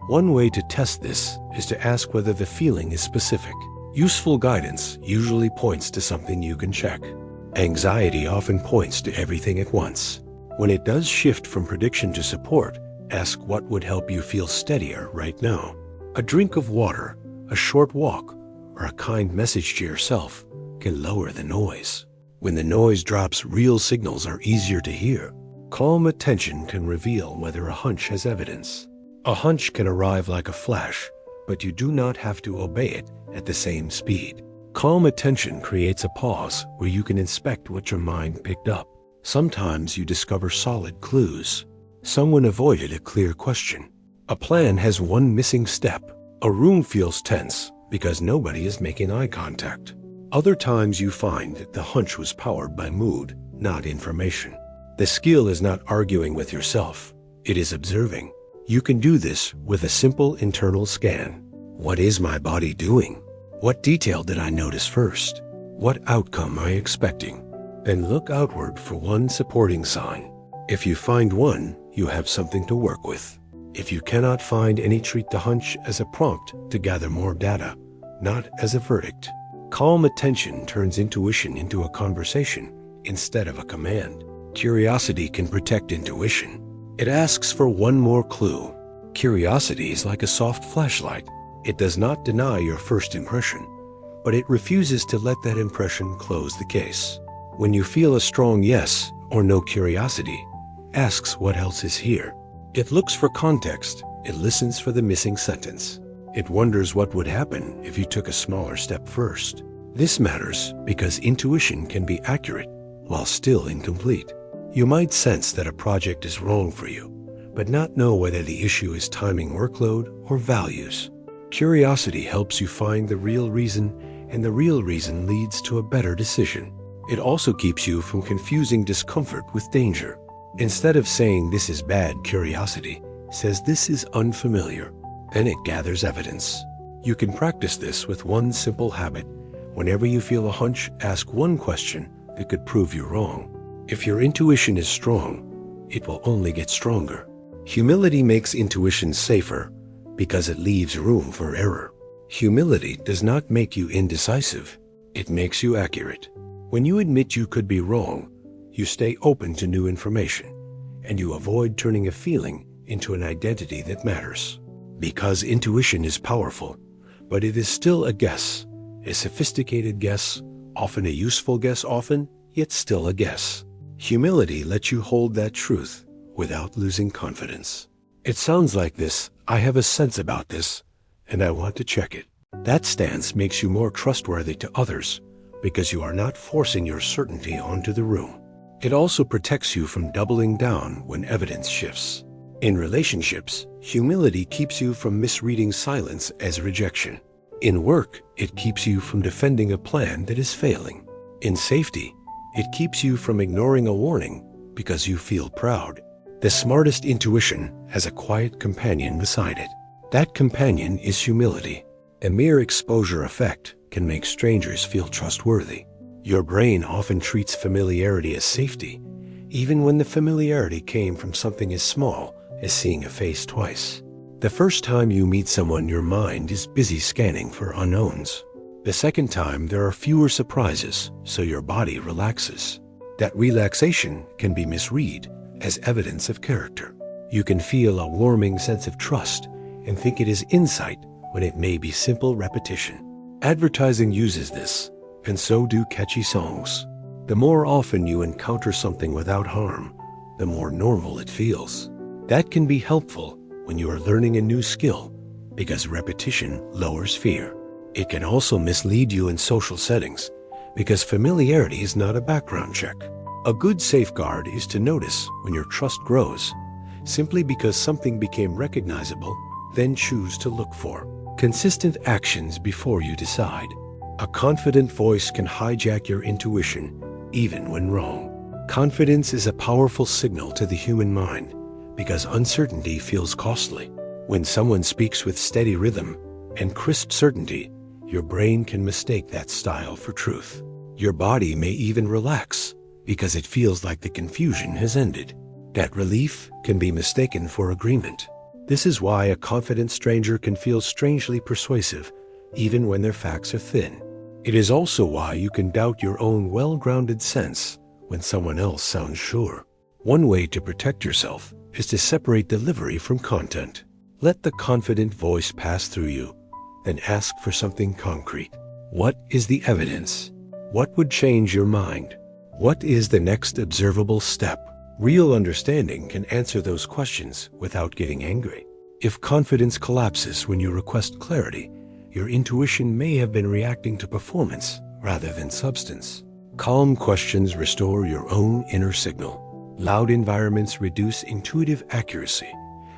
One way to test this is to ask whether the feeling is specific. Useful guidance usually points to something you can check. Anxiety often points to everything at once. When it does shift from prediction to support, ask what would help you feel steadier right now. A drink of water, a short walk, or a kind message to yourself can lower the noise. When the noise drops, real signals are easier to hear. Calm attention can reveal whether a hunch has evidence. A hunch can arrive like a flash, but you do not have to obey it at the same speed. Calm attention creates a pause where you can inspect what your mind picked up. Sometimes you discover solid clues. Someone avoided a clear question. A plan has one missing step. A room feels tense because nobody is making eye contact. Other times you find that the hunch was powered by mood, not information. The skill is not arguing with yourself. It is observing. You can do this with a simple internal scan. What is my body doing? What detail did I notice first? What outcome am I expecting? Then look outward for one supporting sign. If you find one, you have something to work with. If you cannot find any, treat the hunch as a prompt to gather more data, not as a verdict. Calm attention turns intuition into a conversation instead of a command. Curiosity can protect intuition. It asks for one more clue. Curiosity is like a soft flashlight. It does not deny your first impression, but it refuses to let that impression close the case. When you feel a strong yes or no, curiosity asks what else is here. It looks for context. It listens for the missing sentence. It wonders what would happen if you took a smaller step first. This matters because intuition can be accurate while still incomplete. You might sense that a project is wrong for you, but not know whether the issue is timing, workload, or values. Curiosity helps you find the real reason, and the real reason leads to a better decision. It also keeps you from confusing discomfort with danger. Instead of saying this is bad, curiosity says this is unfamiliar. Then it gathers evidence. You can practice this with one simple habit. Whenever you feel a hunch, ask one question that could prove you wrong. If your intuition is strong, it will only get stronger. Humility makes intuition safer because it leaves room for error. Humility does not make you indecisive. It makes you accurate. When you admit you could be wrong, you stay open to new information, and you avoid turning a feeling into an identity that matters. Because intuition is powerful, but it is still a guess, a sophisticated guess, often a useful guess often, yet still a guess. Humility lets you hold that truth without losing confidence. It sounds like this, I have a sense about this, and I want to check it. That stance makes you more trustworthy to others because you are not forcing your certainty onto the room. It also protects you from doubling down when evidence shifts. In relationships, humility keeps you from misreading silence as rejection. In work, it keeps you from defending a plan that is failing. In safety, it keeps you from ignoring a warning because you feel proud. The smartest intuition has a quiet companion beside it. That companion is humility. A mere exposure effect can make strangers feel trustworthy. Your brain often treats familiarity as safety, even when the familiarity came from something as small as seeing a face twice. The first time you meet someone, your mind is busy scanning for unknowns. The second time, there are fewer surprises, so your body relaxes. That relaxation can be misread as evidence of character. You can feel a warming sense of trust and think it is insight when it may be simple repetition. Advertising uses this, and so do catchy songs. The more often you encounter something without harm, the more normal it feels. That can be helpful when you are learning a new skill because repetition lowers fear. It can also mislead you in social settings because familiarity is not a background check. A good safeguard is to notice when your trust grows, simply because something became recognizable, then choose to look for consistent actions before you decide. A confident voice can hijack your intuition even when wrong. Confidence is a powerful signal to the human mind because uncertainty feels costly. When someone speaks with steady rhythm and crisp certainty, your brain can mistake that style for truth. Your body may even relax because it feels like the confusion has ended. That relief can be mistaken for agreement. This is why a confident stranger can feel strangely persuasive, even when their facts are thin. It is also why you can doubt your own well-grounded sense when someone else sounds sure. One way to protect yourself is to separate delivery from content. Let the confident voice pass through you, then ask for something concrete. What is the evidence? What would change your mind? What is the next observable step? Real understanding can answer those questions without getting angry. If confidence collapses when you request clarity, your intuition may have been reacting to performance rather than substance. Calm questions restore your own inner signal. Loud environments reduce intuitive accuracy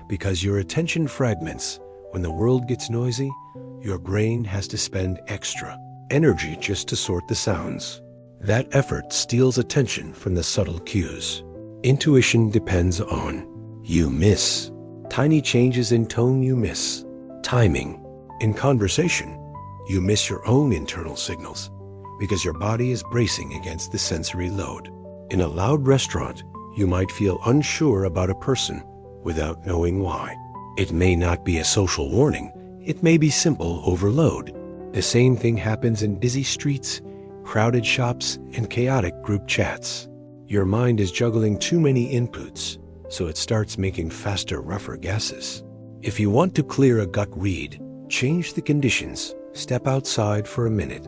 because your attention fragments. When the world gets noisy, your brain has to spend extra energy just to sort the sounds. That effort steals attention from the subtle cues. Intuition depends on you miss. Tiny changes in tone you miss. Timing. In conversation, you miss your own internal signals because your body is bracing against the sensory load. In a loud restaurant, you might feel unsure about a person without knowing why. It may not be a social warning. It may be simple overload. The same thing happens in busy streets, crowded shops, and chaotic group chats. Your mind is juggling too many inputs, so it starts making faster, rougher guesses. If you want to clear a gut read, change the conditions, step outside for a minute,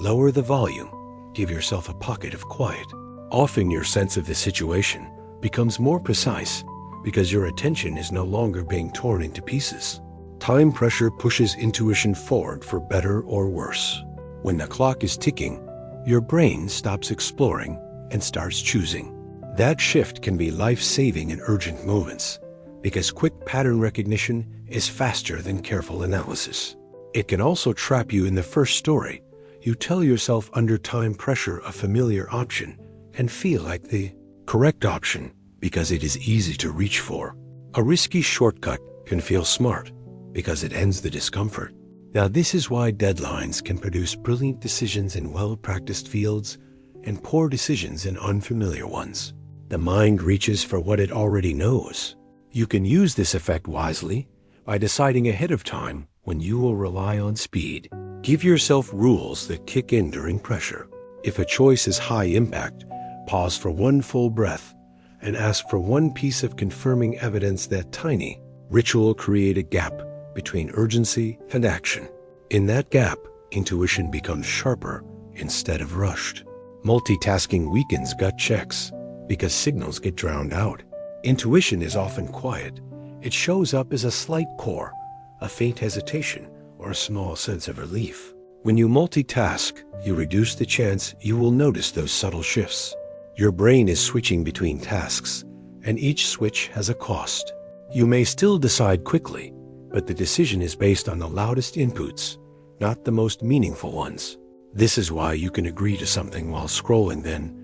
lower the volume, give yourself a pocket of quiet. Often your sense of the situation becomes more precise because your attention is no longer being torn into pieces. Time pressure pushes intuition forward for better or worse. When the clock is ticking, your brain stops exploring and starts choosing. That shift can be life-saving in urgent moments because quick pattern recognition is faster than careful analysis. It can also trap you in the first story. You tell yourself under time pressure a familiar option and feel like the correct option because it is easy to reach for. A risky shortcut can feel smart because it ends the discomfort. Now, this is why deadlines can produce brilliant decisions in well-practiced fields and poor decisions in unfamiliar ones. The mind reaches for what it already knows. You can use this effect wisely by deciding ahead of time when you will rely on speed. Give yourself rules that kick in during pressure. If a choice is high impact, pause for one full breath and ask for one piece of confirming evidence. That tiny ritual create a gap between urgency and action. In that gap, intuition becomes sharper instead of rushed. Multitasking weakens gut checks because signals get drowned out. Intuition is often quiet. It shows up as a slight core, a faint hesitation, or a small sense of relief. When you multitask, you reduce the chance you will notice those subtle shifts. Your brain is switching between tasks, and each switch has a cost. You may still decide quickly, but the decision is based on the loudest inputs, not the most meaningful ones. This is why you can agree to something while scrolling, then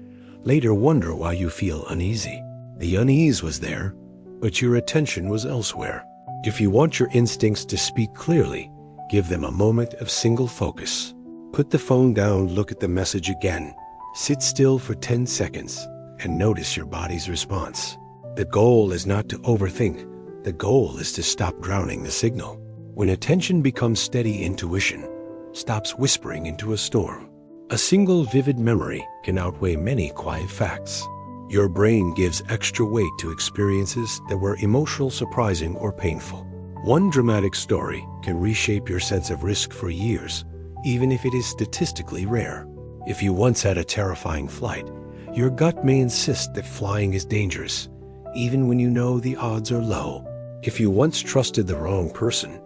later wonder why you feel uneasy. The unease was there, but your attention was elsewhere. If you want your instincts to speak clearly, give them a moment of single focus. Put the phone down, look at the message again. Sit still for 10 seconds and notice your body's response. The goal is not to overthink. The goal is to stop drowning the signal. When attention becomes steady, intuition stops whispering into a storm. A single vivid memory can outweigh many quiet facts. Your brain gives extra weight to experiences that were emotional, surprising, or painful. One dramatic story can reshape your sense of risk for years, even if it is statistically rare. If you once had a terrifying flight, your gut may insist that flying is dangerous, even when you know the odds are low. If you once trusted the wrong person,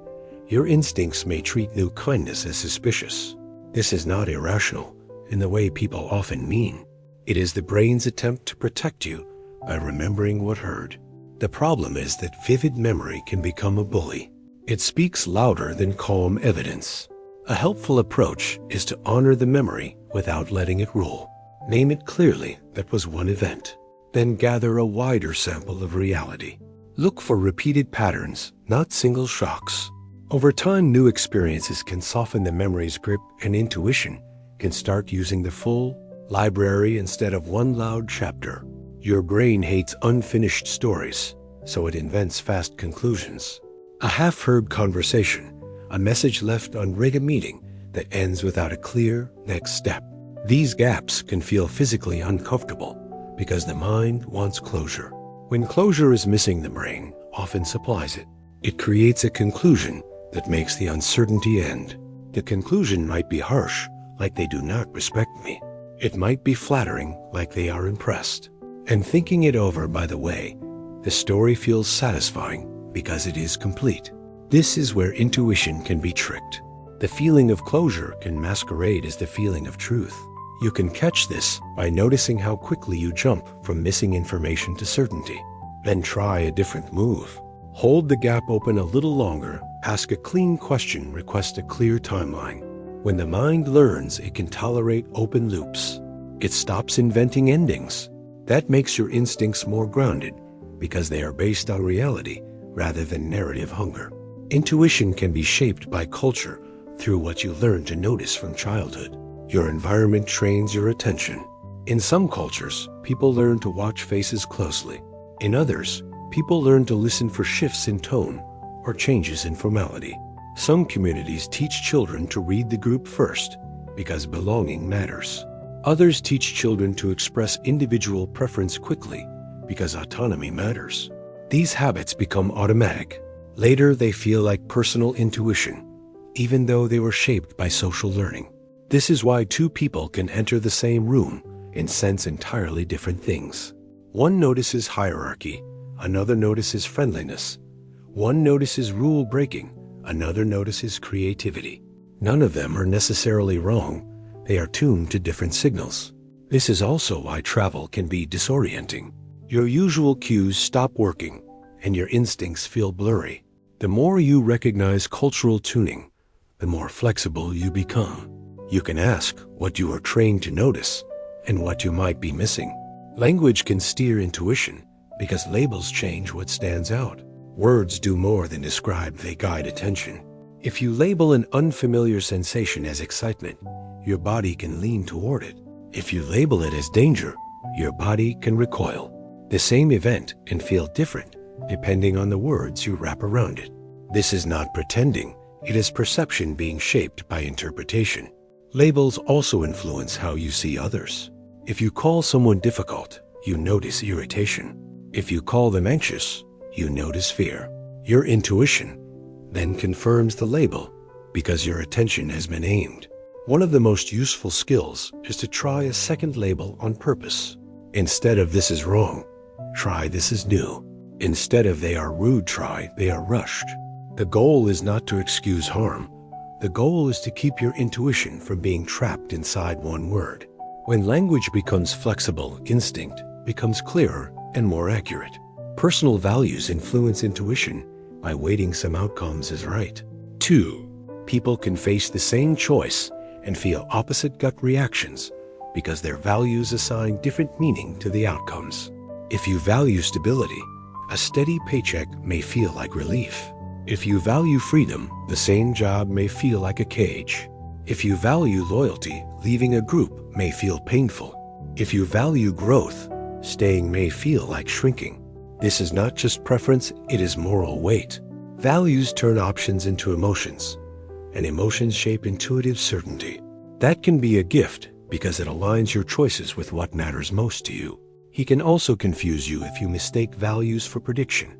your instincts may treat new kindness as suspicious. This is not irrational in the way people often mean. It is the brain's attempt to protect you by remembering what hurt. The problem is that vivid memory can become a bully. It speaks louder than calm evidence. A helpful approach is to honor the memory without letting it rule. Name it clearly that was one event. Then gather a wider sample of reality. Look for repeated patterns, not single shocks. Over time, new experiences can soften the memory's grip, and intuition can start using the full library instead of one loud chapter. Your brain hates unfinished stories, so it invents fast conclusions. A half-heard conversation, a message left unread, a meeting that ends without a clear next step. These gaps can feel physically uncomfortable because the mind wants closure. When closure is missing, the brain often supplies it. It creates a conclusion that makes the uncertainty end. The conclusion might be harsh, like they do not respect me. It might be flattering, like they are impressed. And thinking it over, by the way, the story feels satisfying because it is complete. This is where intuition can be tricked. The feeling of closure can masquerade as the feeling of truth. You can catch this by noticing how quickly you jump from missing information to certainty. Then try a different move. Hold the gap open a little longer, ask a clean question, request a clear timeline. When the mind learns it can tolerate open loops, it stops inventing endings. That makes your instincts more grounded because they are based on reality rather than narrative hunger. Intuition can be shaped by culture through what you learn to notice from childhood. Your environment trains your attention. In some cultures, people learn to watch faces closely. In others, people learn to listen for shifts in tone or changes in formality. Some communities teach children to read the group first because belonging matters. Others teach children to express individual preference quickly because autonomy matters. These habits become automatic. Later, they feel like personal intuition, even though they were shaped by social learning. This is why two people can enter the same room and sense entirely different things. One notices hierarchy, another notices friendliness. One notices rule breaking, another notices creativity. None of them are necessarily wrong. They are tuned to different signals. This is also why travel can be disorienting. Your usual cues stop working, and your instincts feel blurry. The more you recognize cultural tuning, the more flexible you become. You can ask what you are trained to notice and what you might be missing. Language can steer intuition because labels change what stands out. Words do more than describe, they guide attention. If you label an unfamiliar sensation as excitement, your body can lean toward it. If you label it as danger, your body can recoil. The same event can feel different depending on the words you wrap around it. This is not pretending, it is perception being shaped by interpretation. Labels also influence how you see others. If you call someone difficult, you notice irritation. If you call them anxious, you notice fear. Your intuition then confirms the label because your attention has been aimed. One of the most useful skills is to try a second label on purpose. Instead of "this is wrong," try "this is new." Instead of "they are rude," try "they are rushed." The goal is not to excuse harm. The goal is to keep your intuition from being trapped inside one word. When language becomes flexible, instinct becomes clearer and more accurate. Personal values influence intuition by weighting some outcomes as right. 2. People can face the same choice and feel opposite gut reactions because their values assign different meaning to the outcomes. If you value stability, a steady paycheck may feel like relief. If you value freedom, the same job may feel like a cage. If you value loyalty, leaving a group may feel painful. If you value growth, staying may feel like shrinking. This is not just preference, it is moral weight. Values turn options into emotions, and emotions shape intuitive certainty. That can be a gift because it aligns your choices with what matters most to you. He can also confuse you if you mistake values for prediction.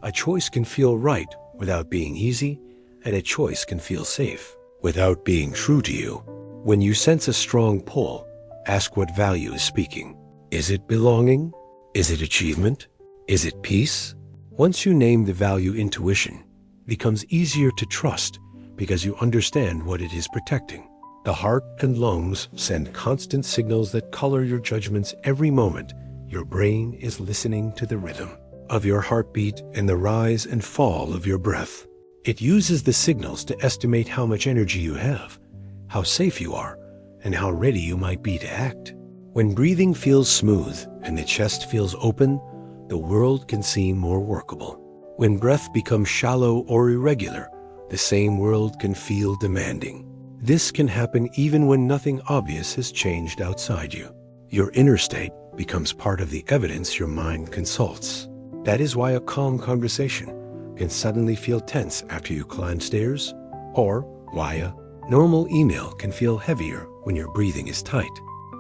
A choice can feel right without being easy, and a choice can feel safe without being true to you. When you sense a strong pull, ask what value is speaking. Is it belonging? Is it achievement? Is it peace? Once you name the value, intuition becomes easier to trust because you understand what it is protecting. The heart and lungs send constant signals that color your judgments every moment. Your brain is listening to the rhythm of your heartbeat and the rise and fall of your breath. It uses the signals to estimate how much energy you have, how safe you are, and how ready you might be to act. When breathing feels smooth and the chest feels open, the world can seem more workable. When breath becomes shallow or irregular, the same world can feel demanding. This can happen even when nothing obvious has changed outside you. Your inner state becomes part of the evidence your mind consults. That is why a calm conversation can suddenly feel tense after you climb stairs, or why a normal email can feel heavier when your breathing is tight.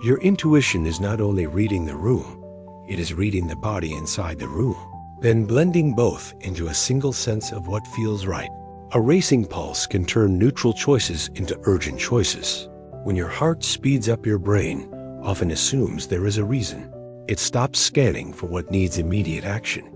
Your intuition is not only reading the room, it is reading the body inside the room, then blending both into a single sense of what feels right. A racing pulse can turn neutral choices into urgent choices. When your heart speeds up, your brain often assumes there is a reason. It stops scanning for what needs immediate action,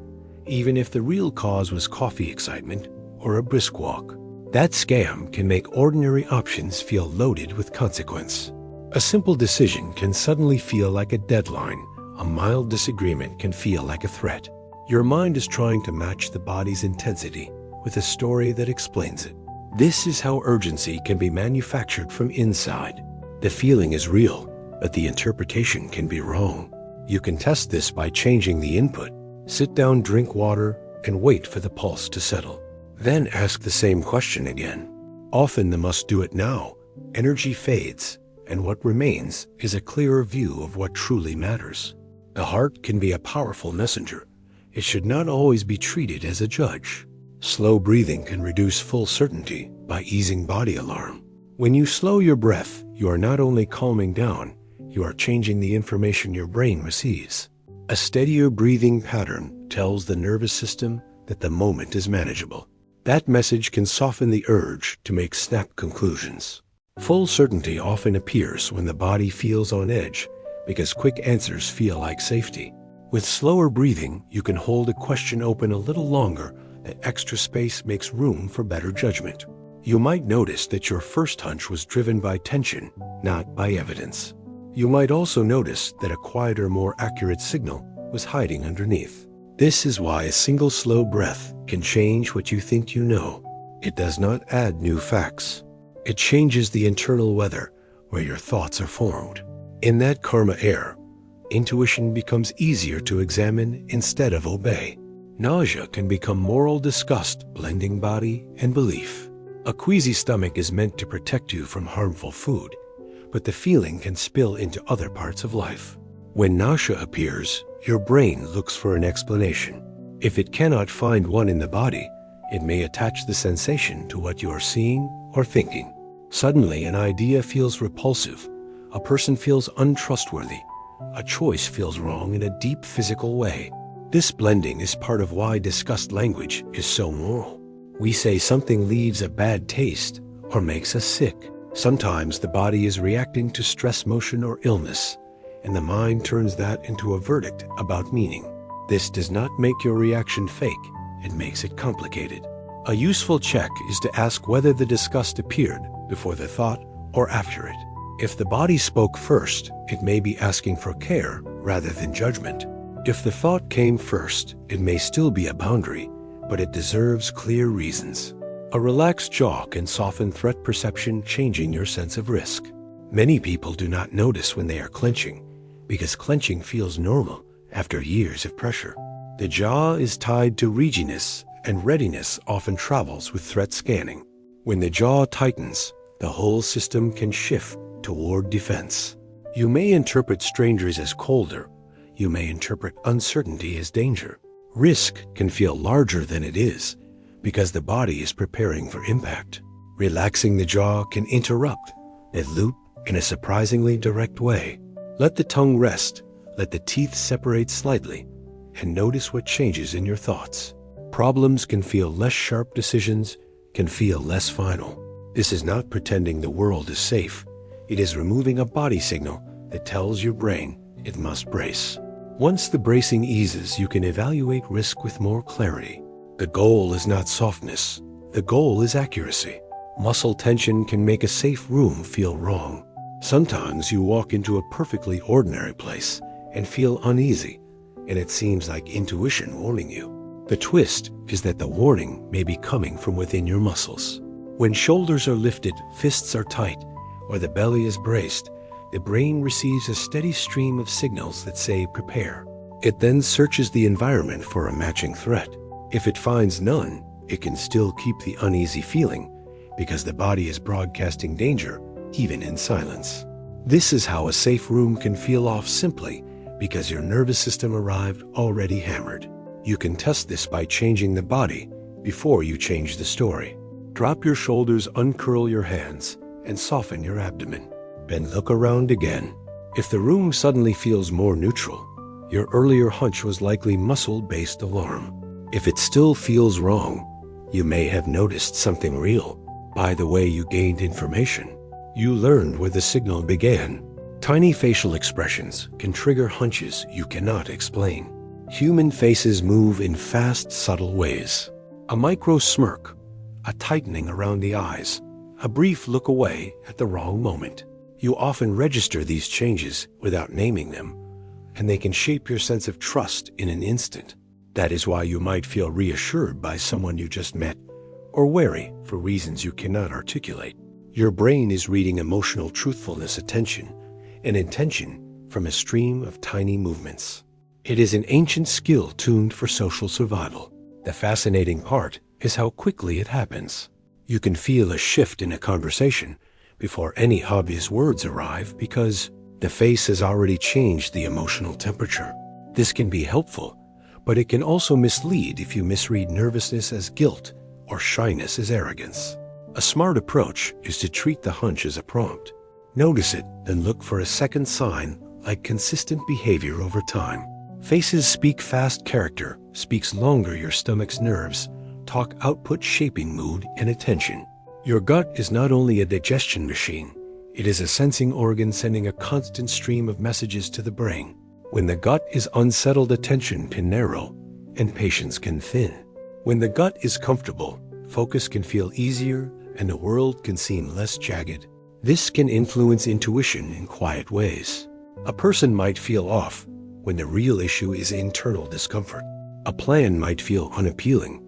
even if the real cause was coffee excitement or a brisk walk. That scam can make ordinary options feel loaded with consequence. A simple decision can suddenly feel like a deadline. A mild disagreement can feel like a threat. Your mind is trying to match the body's intensity with a story that explains it. This is how urgency can be manufactured from inside. The feeling is real, but the interpretation can be wrong. You can test this by changing the input. Sit down, drink water, and wait for the pulse to settle. Then ask the same question again. Often the "must do it now" energy fades, and what remains is a clearer view of what truly matters. The heart can be a powerful messenger. It should not always be treated as a judge. Slow breathing can reduce full certainty by easing body alarm. When you slow your breath, you are not only calming down, you are changing the information your brain receives. A steadier breathing pattern tells the nervous system that the moment is manageable. That message can soften the urge to make snap conclusions. Full certainty often appears when the body feels on edge because quick answers feel like safety. With slower breathing, you can hold a question open a little longer. That extra space makes room for better judgment. You might notice that your first hunch was driven by tension, not by evidence. You might also notice that a quieter, more accurate signal was hiding underneath. This is why a single slow breath can change what you think you know. It does not add new facts. It changes the internal weather where your thoughts are formed. In that karma air, intuition becomes easier to examine instead of obey. Nausea can become moral disgust, blending body and belief. A queasy stomach is meant to protect you from harmful food, but the feeling can spill into other parts of life. When nausea appears, your brain looks for an explanation. If it cannot find one in the body, it may attach the sensation to what you are seeing or thinking. Suddenly, an idea feels repulsive, a person feels untrustworthy, a choice feels wrong in a deep physical way. This blending is part of why discussed language is so moral. We say something leaves a bad taste or makes us sick. Sometimes the body is reacting to stress, motion, or illness, and the mind turns that into a verdict about meaning. This does not make your reaction fake, it makes it complicated. A useful check is to ask whether the disgust appeared before the thought or after it. If the body spoke first, it may be asking for care rather than judgment. If the thought came first, it may still be a boundary, but it deserves clear reasons. A relaxed jaw can soften threat perception, changing your sense of risk. Many people do not notice when they are clenching, because clenching feels normal after years of pressure. The jaw is tied to readiness, and readiness often travels with threat scanning. When the jaw tightens, the whole system can shift toward defense. You may interpret strangers as colder. You may interpret uncertainty as danger. Risk can feel larger than it is because the body is preparing for impact. Relaxing the jaw can interrupt that loop in a surprisingly direct way. Let the tongue rest, let the teeth separate slightly, and notice what changes in your thoughts. Problems can feel less sharp, decisions can feel less final. This is not pretending the world is safe. It is removing a body signal that tells your brain it must brace. Once the bracing eases, you can evaluate risk with more clarity. The goal is not softness. The goal is accuracy. Muscle tension can make a safe room feel wrong. Sometimes you walk into a perfectly ordinary place and feel uneasy, and it seems like intuition warning you. The twist is that the warning may be coming from within your muscles. When shoulders are lifted, fists are tight, or the belly is braced, the brain receives a steady stream of signals that say prepare. It then searches the environment for a matching threat. If it finds none, it can still keep the uneasy feeling because the body is broadcasting danger even in silence. This is how a safe room can feel off simply because your nervous system arrived already hammered. You can test this by changing the body before you change the story. Drop your shoulders, uncurl your hands, and soften your abdomen. Then look around again. If the room suddenly feels more neutral, your earlier hunch was likely muscle-based alarm. If it still feels wrong, you may have noticed something real. By the way you gained information, you learned where the signal began. Tiny facial expressions can trigger hunches you cannot explain. Human faces move in fast, subtle ways. A micro smirk, a tightening around the eyes, a brief look away at the wrong moment. You often register these changes without naming them, and they can shape your sense of trust in an instant. That is why you might feel reassured by someone you just met, or wary for reasons you cannot articulate. Your brain is reading emotional truthfulness, attention, and intention from a stream of tiny movements. It is an ancient skill tuned for social survival. The fascinating part is how quickly it happens. You can feel a shift in a conversation before any obvious words arrive because the face has already changed the emotional temperature. This can be helpful, but it can also mislead if you misread nervousness as guilt or shyness as arrogance. A smart approach is to treat the hunch as a prompt. Notice it, then look for a second sign like consistent behavior over time. Faces speak fast, character speaks longer, your stomach's nerves talk output, shaping mood and attention. Your gut is not only a digestion machine, it is a sensing organ sending a constant stream of messages to the brain. When the gut is unsettled, attention can narrow and patience can thin. When the gut is comfortable, focus can feel easier and the world can seem less jagged. This can influence intuition in quiet ways. A person might feel off when the real issue is internal discomfort. A plan might feel unappealing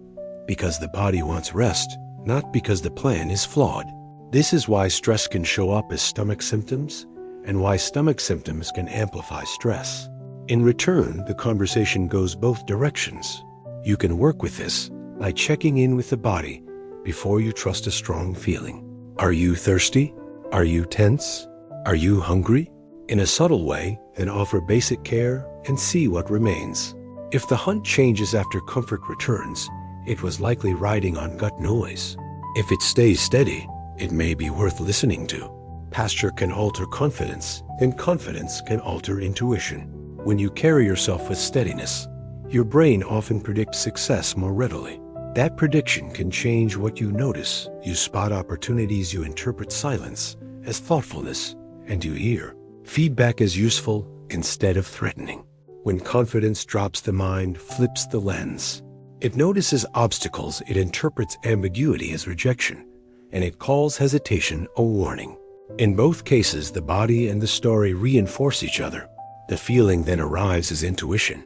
because the body wants rest, not because the plan is flawed. This is why stress can show up as stomach symptoms and why stomach symptoms can amplify stress. In return, the conversation goes both directions. You can work with this by checking in with the body before you trust a strong feeling. Are you thirsty? Are you tense? Are you hungry? In a subtle way, then offer basic care and see what remains. If the hunt changes after comfort returns, it was likely riding on gut noise. If it stays steady, it may be worth listening to. Pasture can alter confidence, and confidence can alter intuition. When you carry yourself with steadiness, your brain often predicts success more readily. That prediction can change what you notice. You spot opportunities, you interpret silence as thoughtfulness, and you hear feedback as useful instead of threatening. When confidence drops, the mind flips the lens. It notices obstacles, it interprets ambiguity as rejection, and it calls hesitation a warning. In both cases, the body and the story reinforce each other. The feeling then arrives as intuition,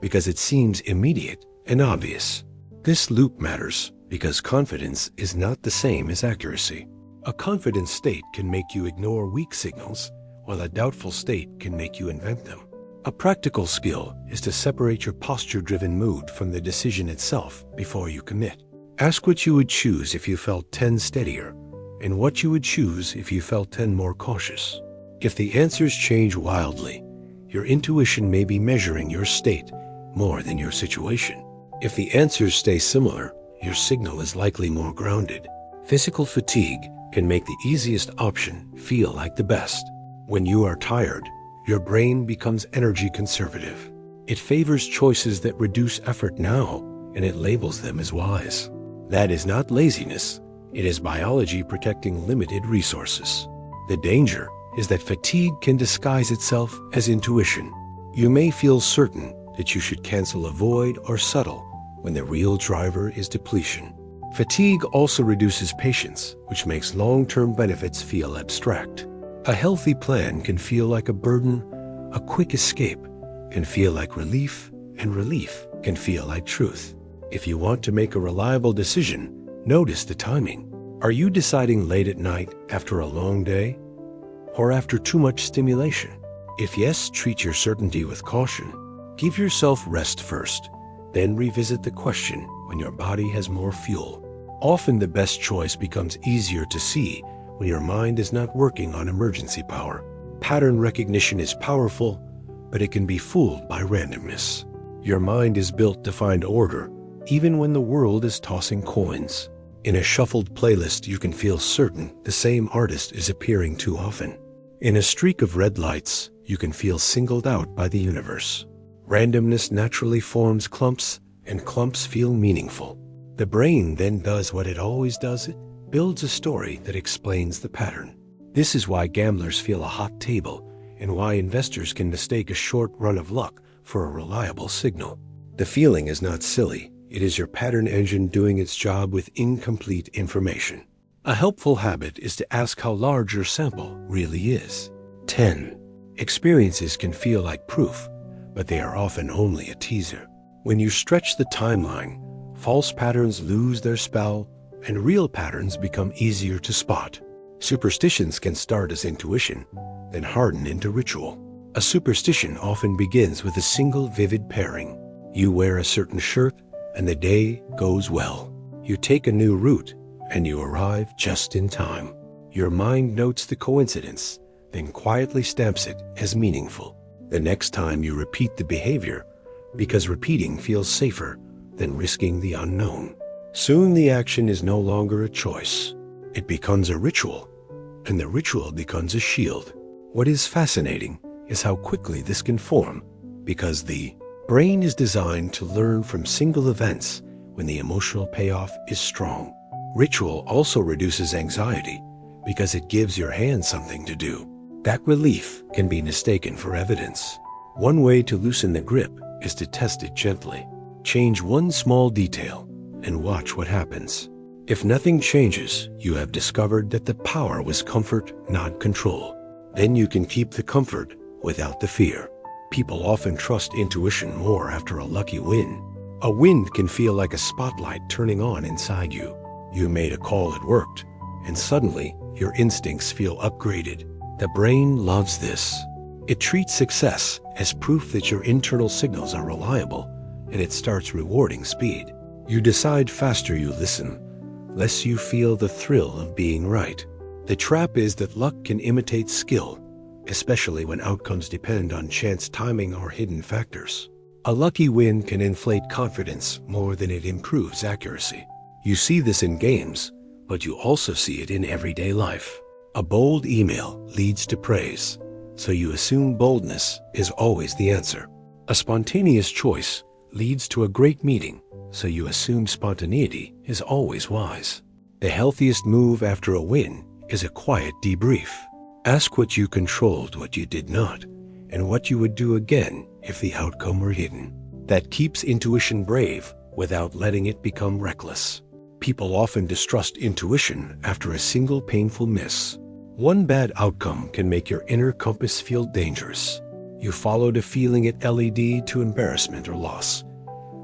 because it seems immediate and obvious. This loop matters because confidence is not the same as accuracy. A confident state can make you ignore weak signals, while a doubtful state can make you invent them. A practical skill is to separate your posture-driven mood from the decision itself before you commit. Ask what you would choose if you felt 10 steadier, and what you would choose if you felt 10 more cautious. If the answers change wildly, your intuition may be measuring your state more than your situation. If the answers stay similar, your signal is likely more grounded. Physical fatigue can make the easiest option feel like the best. When you are tired, your brain becomes energy conservative. It favors choices that reduce effort now, and it labels them as wise. That is not laziness. It is biology protecting limited resources. The danger is that fatigue can disguise itself as intuition. You may feel certain that you should cancel a void or settle when the real driver is depletion. Fatigue also reduces patience, which makes long-term benefits feel abstract. A healthy plan can feel like a burden, a quick escape can feel like relief, and relief can feel like truth. If you want to make a reliable decision, notice the timing. Are you deciding late at night after a long day, or after too much stimulation? If yes, treat your certainty with caution. Give yourself rest first, then revisit the question when your body has more fuel. Often the best choice becomes easier to see when your mind is not working on emergency power. Pattern recognition is powerful, but it can be fooled by randomness. Your mind is built to find order, even when the world is tossing coins. In a shuffled playlist, you can feel certain the same artist is appearing too often. In a streak of red lights, you can feel singled out by the universe. Randomness naturally forms clumps, and clumps feel meaningful. The brain then does what it always does. It builds a story that explains the pattern. This is why gamblers feel a hot table, and why investors can mistake a short run of luck for a reliable signal. The feeling is not silly. It is your pattern engine doing its job with incomplete information. A helpful habit is to ask how large your sample really is. 10. Experiences can feel like proof, but they are often only a teaser. When you stretch the timeline, false patterns lose their spell, and real patterns become easier to spot. Superstitions can start as intuition, then harden into ritual. A superstition often begins with a single vivid pairing. You wear a certain shirt, and the day goes well. You take a new route, and you arrive just in time. Your mind notes the coincidence, then quietly stamps it as meaningful. The next time you repeat the behavior, because repeating feels safer than risking the unknown. Soon the action is no longer a choice. It becomes a ritual, and the ritual becomes a shield. What is fascinating is how quickly this can form, because the brain is designed to learn from single events when the emotional payoff is strong. Ritual also reduces anxiety because it gives your hand something to do. That relief can be mistaken for evidence. One way to loosen the grip is to test it gently. Change one small detail and watch what happens. If nothing changes, you have discovered that the power was comfort, not control. Then you can keep the comfort without the fear. People often trust intuition more after a lucky win. A win can feel like a spotlight turning on inside you. You made a call, it worked, and suddenly your instincts feel upgraded. The brain loves this. It treats success as proof that your internal signals are reliable, and it starts rewarding speed. You decide faster you listen, less you feel the thrill of being right. The trap is that luck can imitate skill, especially when outcomes depend on chance, timing, or hidden factors. A lucky win can inflate confidence more than it improves accuracy. You see this in games, but you also see it in everyday life. A bold email leads to praise, so you assume boldness is always the answer. A spontaneous choice leads to a great meeting, so you assume spontaneity is always wise. The healthiest move after a win is a quiet debrief. Ask what you controlled, what you did not, and what you would do again if the outcome were hidden. That keeps intuition brave without letting it become reckless. People often distrust intuition after a single painful miss. One bad outcome can make your inner compass feel dangerous. You followed a feeling it led to embarrassment or loss,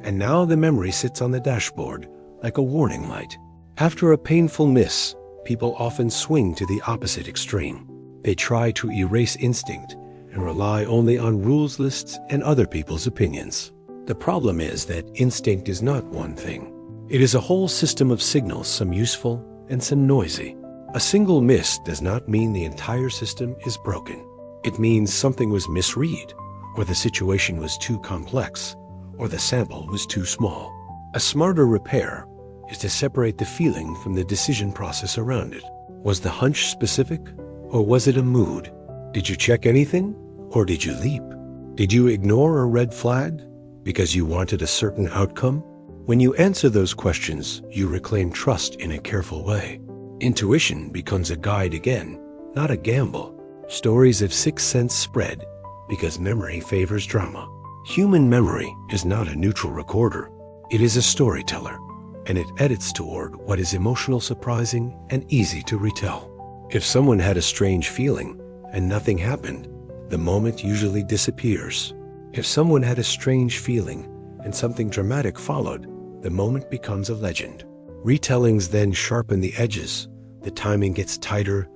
and now the memory sits on the dashboard like a warning light. After a painful miss, people often swing to the opposite extreme. They try to erase instinct and rely only on rules lists and other people's opinions. The problem is that instinct is not one thing. It is a whole system of signals, some useful and some noisy. A single miss does not mean the entire system is broken. It means something was misread, or the situation was too complex, or the sample was too small. A smarter repair is to separate the feeling from the decision process around it. Was the hunch specific, or was it a mood? Did you check anything, or did you leap? Did you ignore a red flag because you wanted a certain outcome? When you answer those questions, you reclaim trust in a careful way. Intuition becomes a guide again, not a gamble. Stories of sixth sense spread because memory favors drama. Human memory is not a neutral recorder. It is a storyteller, and it edits toward what is emotional, surprising, and easy to retell. If someone had a strange feeling and nothing happened, the moment usually disappears. If someone had a strange feeling and something dramatic followed, the moment becomes a legend. Retellings then sharpen the edges. The timing gets tighter.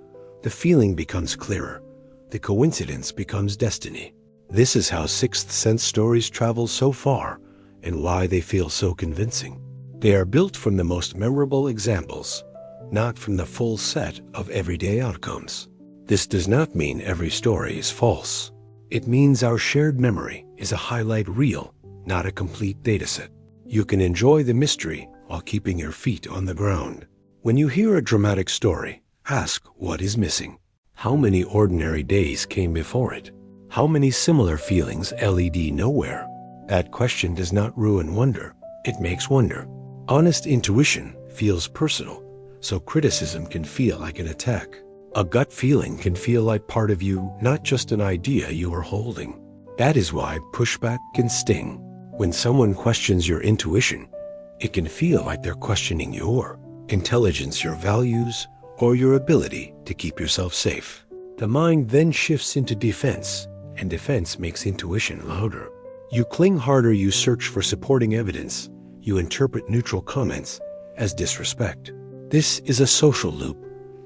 The feeling becomes clearer. The coincidence becomes destiny. This is how sixth sense stories travel so far and why they feel so convincing. They are built from the most memorable examples, not from the full set of everyday outcomes. This does not mean every story is false. It means our shared memory is a highlight reel, not a complete dataset. You can enjoy the mystery while keeping your feet on the ground. When you hear a dramatic story, ask what is missing. How many ordinary days came before it? How many similar feelings led nowhere? That question does not ruin wonder, it makes wonder. Honest intuition feels personal, so criticism can feel like an attack. A gut feeling can feel like part of you, not just an idea you are holding. That is why pushback can sting. When someone questions your intuition, it can feel like they're questioning your intelligence, your values, or your ability to keep yourself safe. The mind then shifts into defense, and defense makes intuition louder. You cling harder, you search for supporting evidence, you interpret neutral comments as disrespect. This is a social loop,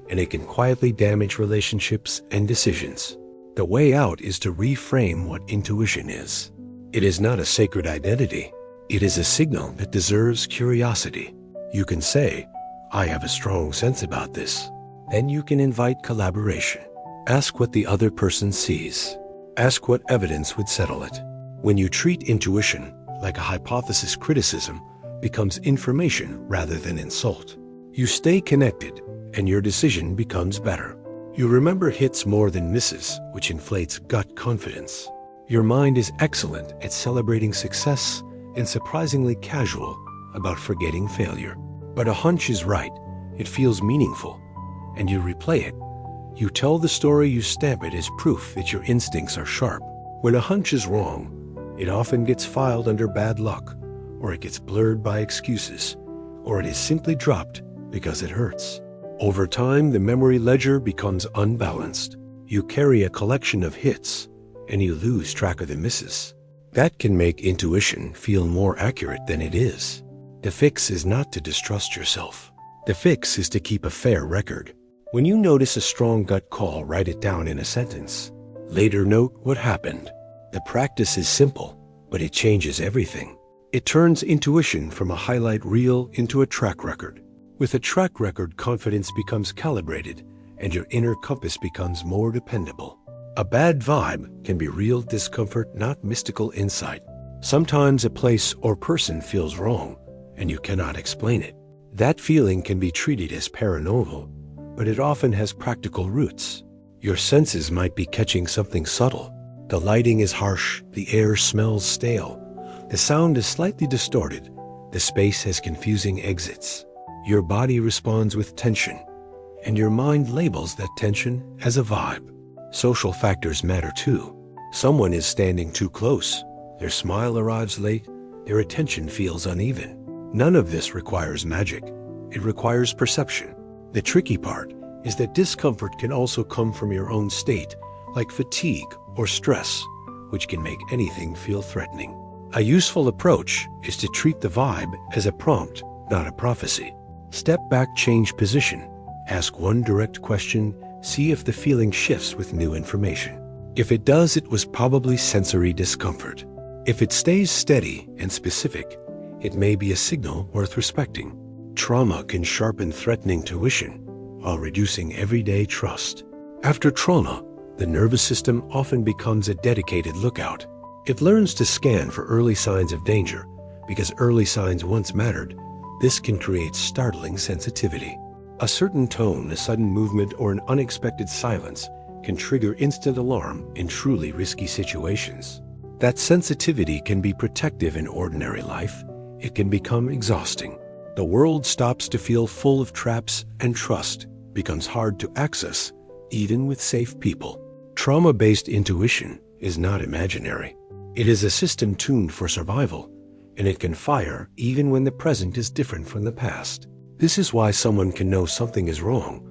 and it can quietly damage relationships and decisions. The way out is to reframe what intuition is. It is not a sacred identity. It is a signal that deserves curiosity. You can say, I have a strong sense about this. Then you can invite collaboration. Ask what the other person sees. Ask what evidence would settle it. When you treat intuition like a hypothesis, criticism becomes information rather than insult. You stay connected, and your decision becomes better. You remember hits more than misses, which inflates gut confidence. Your mind is excellent at celebrating success and surprisingly casual about forgetting failure. But a hunch is right, it feels meaningful, and you replay it. You tell the story, you stamp it as proof that your instincts are sharp. When a hunch is wrong, it often gets filed under bad luck, or it gets blurred by excuses, or it is simply dropped because it hurts. Over time, the memory ledger becomes unbalanced. You carry a collection of hits, and you lose track of the misses. That can make intuition feel more accurate than it is. The fix is not to distrust yourself. The fix is to keep a fair record. When you notice a strong gut call, write it down in a sentence. Later note what happened. The practice is simple, but it changes everything. It turns intuition from a highlight reel into a track record. With a track record, confidence becomes calibrated, and your inner compass becomes more dependable. A bad vibe can be real discomfort, not mystical insight. Sometimes a place or person feels wrong, and you cannot explain it. That feeling can be treated as paranormal, but it often has practical roots. Your senses might be catching something subtle. The lighting is harsh, the air smells stale, the sound is slightly distorted, the space has confusing exits. Your body responds with tension, and your mind labels that tension as a vibe. Social factors matter too. Someone is standing too close, their smile arrives late, their attention feels uneven. None of this requires magic. It requires perception. The tricky part is that discomfort can also come from your own state, like fatigue or stress, which can make anything feel threatening. A useful approach is to treat the vibe as a prompt, not a prophecy. Step back, change position, ask one direct question, see if the feeling shifts with new information. If it does, it was probably sensory discomfort. If it stays steady and specific, it may be a signal worth respecting. Trauma can sharpen threatening intuition while reducing everyday trust. After trauma, the nervous system often becomes a dedicated lookout. It learns to scan for early signs of danger. Because early signs once mattered, this can create startling sensitivity. A certain tone, a sudden movement, or an unexpected silence can trigger instant alarm in truly risky situations. That sensitivity can be protective in ordinary life. It can become exhausting. The world stops to feel full of traps, and trust becomes hard to access, even with safe people. Trauma-based intuition is not imaginary. It is a system tuned for survival, and it can fire even when the present is different from the past. This is why someone can know something is wrong,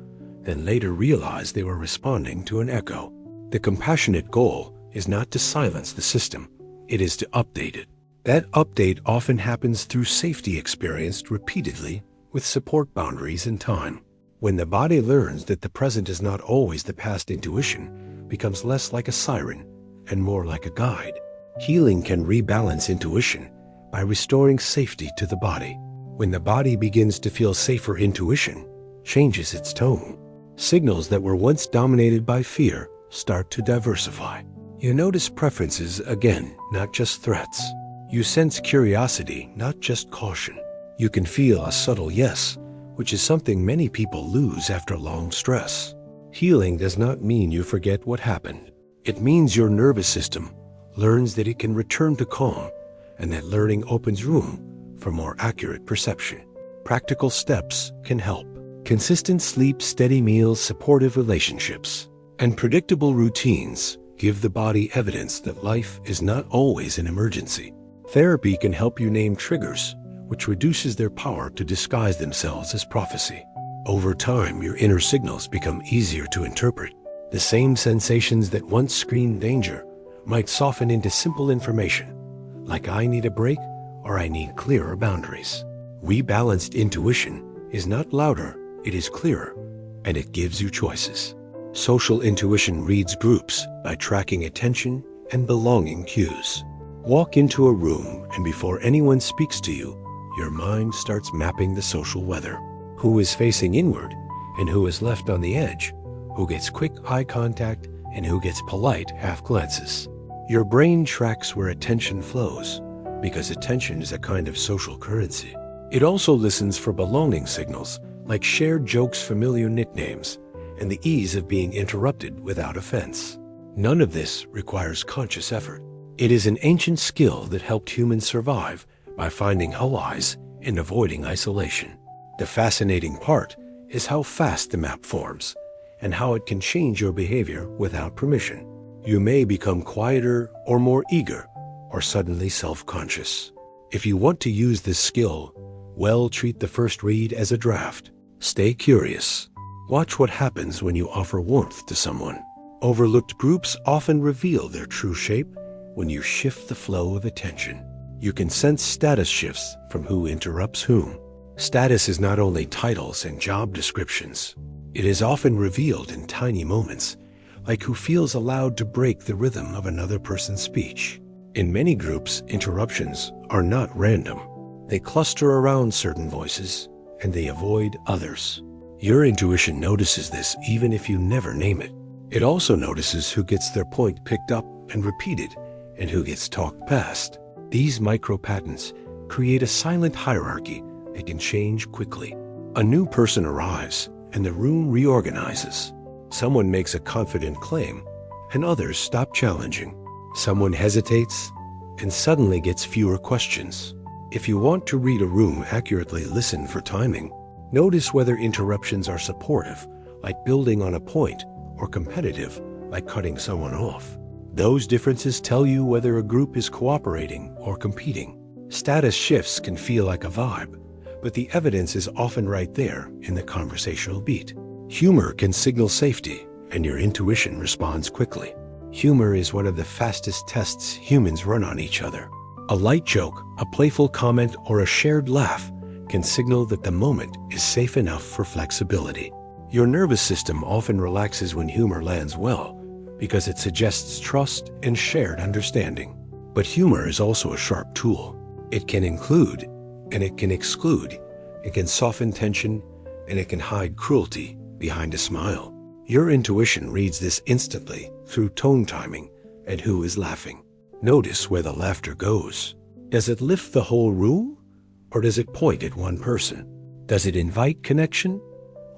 then later realize they were responding to an echo. The compassionate goal is not to silence the system, it is to update it. That update often happens through safety experienced repeatedly with support boundaries and time. When the body learns that the present is not always the past, intuition becomes less like a siren and more like a guide. Healing can rebalance intuition by restoring safety to the body. When the body begins to feel safer, intuition changes its tone. Signals that were once dominated by fear start to diversify. You notice preferences again, not just threats. You sense curiosity, not just caution. You can feel a subtle yes, which is something many people lose after long stress. Healing does not mean you forget what happened. It means your nervous system learns that it can return to calm, and that learning opens room for more accurate perception. Practical steps can help. Consistent sleep, steady meals, supportive relationships, and predictable routines give the body evidence that life is not always an emergency. Therapy can help you name triggers, which reduces their power to disguise themselves as prophecy. Over time, your inner signals become easier to interpret. The same sensations that once screamed danger might soften into simple information, like I need a break or I need clearer boundaries. Rebalanced intuition is not louder, it is clearer, and it gives you choices. Social intuition reads groups by tracking attention and belonging cues. Walk into a room, and before anyone speaks to you, your mind starts mapping the social weather. Who is facing inward and who is left on the edge? Who gets quick eye contact and who gets polite half glances? Your brain tracks where attention flows, because attention is a kind of social currency. It also listens for belonging signals, like shared jokes, familiar nicknames, and the ease of being interrupted without offense. None of this requires conscious effort. It is an ancient skill that helped humans survive by finding allies and avoiding isolation. The fascinating part is how fast the map forms and how it can change your behavior without permission. You may become quieter or more eager or suddenly self-conscious. If you want to use this skill, well, treat the first read as a draft. Stay curious. Watch what happens when you offer warmth to someone. Overlooked groups often reveal their true shape when you shift the flow of attention. You can sense status shifts from who interrupts whom. Status is not only titles and job descriptions. It is often revealed in tiny moments, like who feels allowed to break the rhythm of another person's speech. In many groups, interruptions are not random. They cluster around certain voices, and they avoid others. Your intuition notices this even if you never name it. It also notices who gets their point picked up and repeated and who gets talked past. These micro-patterns create a silent hierarchy that can change quickly. A new person arrives and the room reorganizes. Someone makes a confident claim and others stop challenging. Someone hesitates and suddenly gets fewer questions. If you want to read a room accurately, listen for timing. Notice whether interruptions are supportive, like building on a point, or competitive, like cutting someone off. Those differences tell you whether a group is cooperating or competing. Status shifts can feel like a vibe, but the evidence is often right there in the conversational beat. Humor can signal safety, and your intuition responds quickly. Humor is one of the fastest tests humans run on each other. A light joke, a playful comment, or a shared laugh can signal that the moment is safe enough for flexibility. Your nervous system often relaxes when humor lands well because it suggests trust and shared understanding. But humor is also a sharp tool. It can include and it can exclude. It can soften tension and it can hide cruelty behind a smile. Your intuition reads this instantly through tone timing and who is laughing. Notice where the laughter goes. Does it lift the whole room, or does it point at one person? Does it invite connection,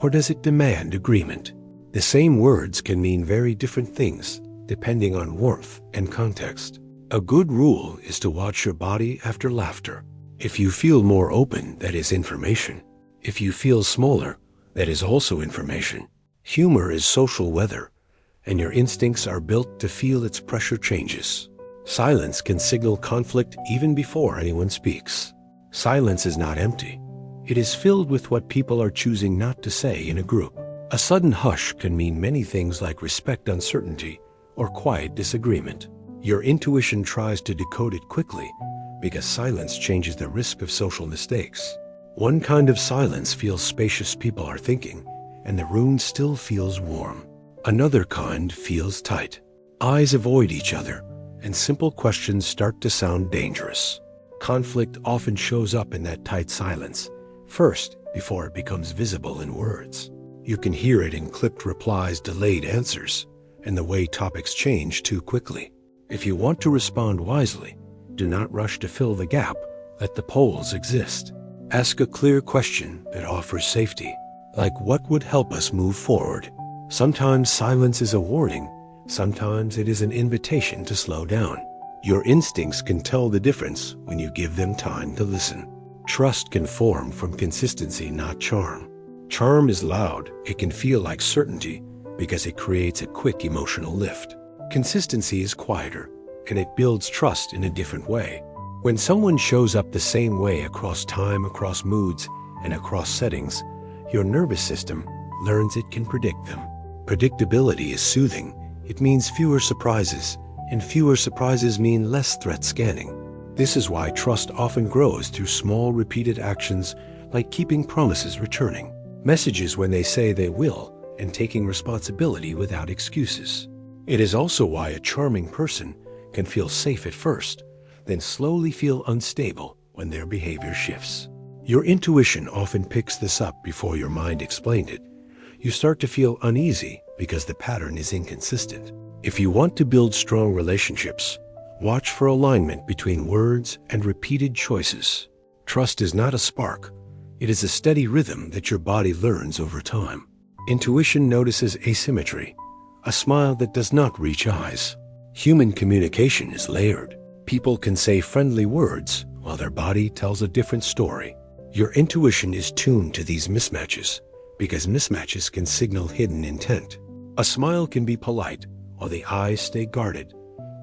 or does it demand agreement? The same words can mean very different things depending on warmth and context. A good rule is to watch your body after laughter. If you feel more open, that is information. If you feel smaller, that is also information. Humor is social weather, and your instincts are built to feel its pressure changes. Silence can signal conflict even before anyone speaks. Silence is not empty. It is filled with what people are choosing not to say in a group. A sudden hush can mean many things like respect uncertainty or quiet disagreement. Your intuition tries to decode it quickly because silence changes the risk of social mistakes. One kind of silence feels spacious, people are thinking, and the room still feels warm. Another kind feels tight. Eyes avoid each other, and simple questions start to sound dangerous. Conflict often shows up in that tight silence, first before it becomes visible in words. You can hear it in clipped replies, delayed answers, and the way topics change too quickly. If you want to respond wisely, do not rush to fill the gap. Let the poles exist. Ask a clear question that offers safety, like what would help us move forward? Sometimes silence is a warning. Sometimes it is an invitation to slow down. Your instincts can tell the difference when you give them time to listen. Trust can form from consistency, not charm. Charm is loud. It can feel like certainty because it creates a quick emotional lift. Consistency is quieter, and it builds trust in a different way. When someone shows up the same way across time, across moods, and across settings, your nervous system learns it can predict them. Predictability is soothing. It means fewer surprises, and fewer surprises mean less threat scanning. This is why trust often grows through small, repeated actions like keeping promises, returning messages when they say they will, and taking responsibility without excuses. It is also why a charming person can feel safe at first, then slowly feel unstable when their behavior shifts. Your intuition often picks this up before your mind explained it. You start to feel uneasy because the pattern is inconsistent. If you want to build strong relationships, watch for alignment between words and repeated choices. Trust is not a spark. It is a steady rhythm that your body learns over time. Intuition notices asymmetry, a smile that does not reach eyes. Human communication is layered. People can say friendly words while their body tells a different story. Your intuition is tuned to these mismatches because mismatches can signal hidden intent. A smile can be polite while the eyes stay guarded.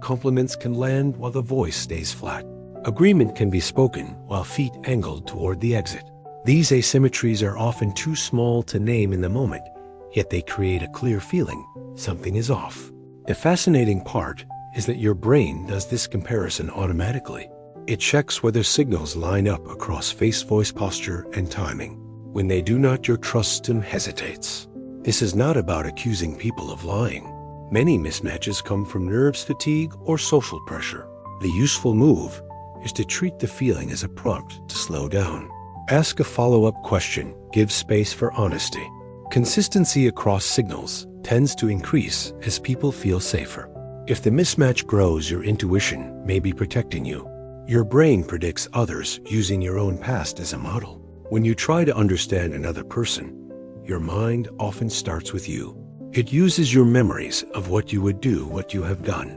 Compliments can land while the voice stays flat. Agreement can be spoken while feet angled toward the exit. These asymmetries are often too small to name in the moment, yet they create a clear feeling something is off. The fascinating part is that your brain does this comparison automatically. It checks whether signals line up across face, voice, posture, and timing. When they do not, your trust system hesitates. This is not about accusing people of lying. Many mismatches come from nerves, fatigue, or social pressure. The useful move is to treat the feeling as a prompt to slow down. Ask a follow-up question. Give space for honesty. Consistency across signals tends to increase as people feel safer. If the mismatch grows, your intuition may be protecting you. Your brain predicts others using your own past as a model. When you try to understand another person, your mind often starts with you. It uses your memories of what you would do, what you have done,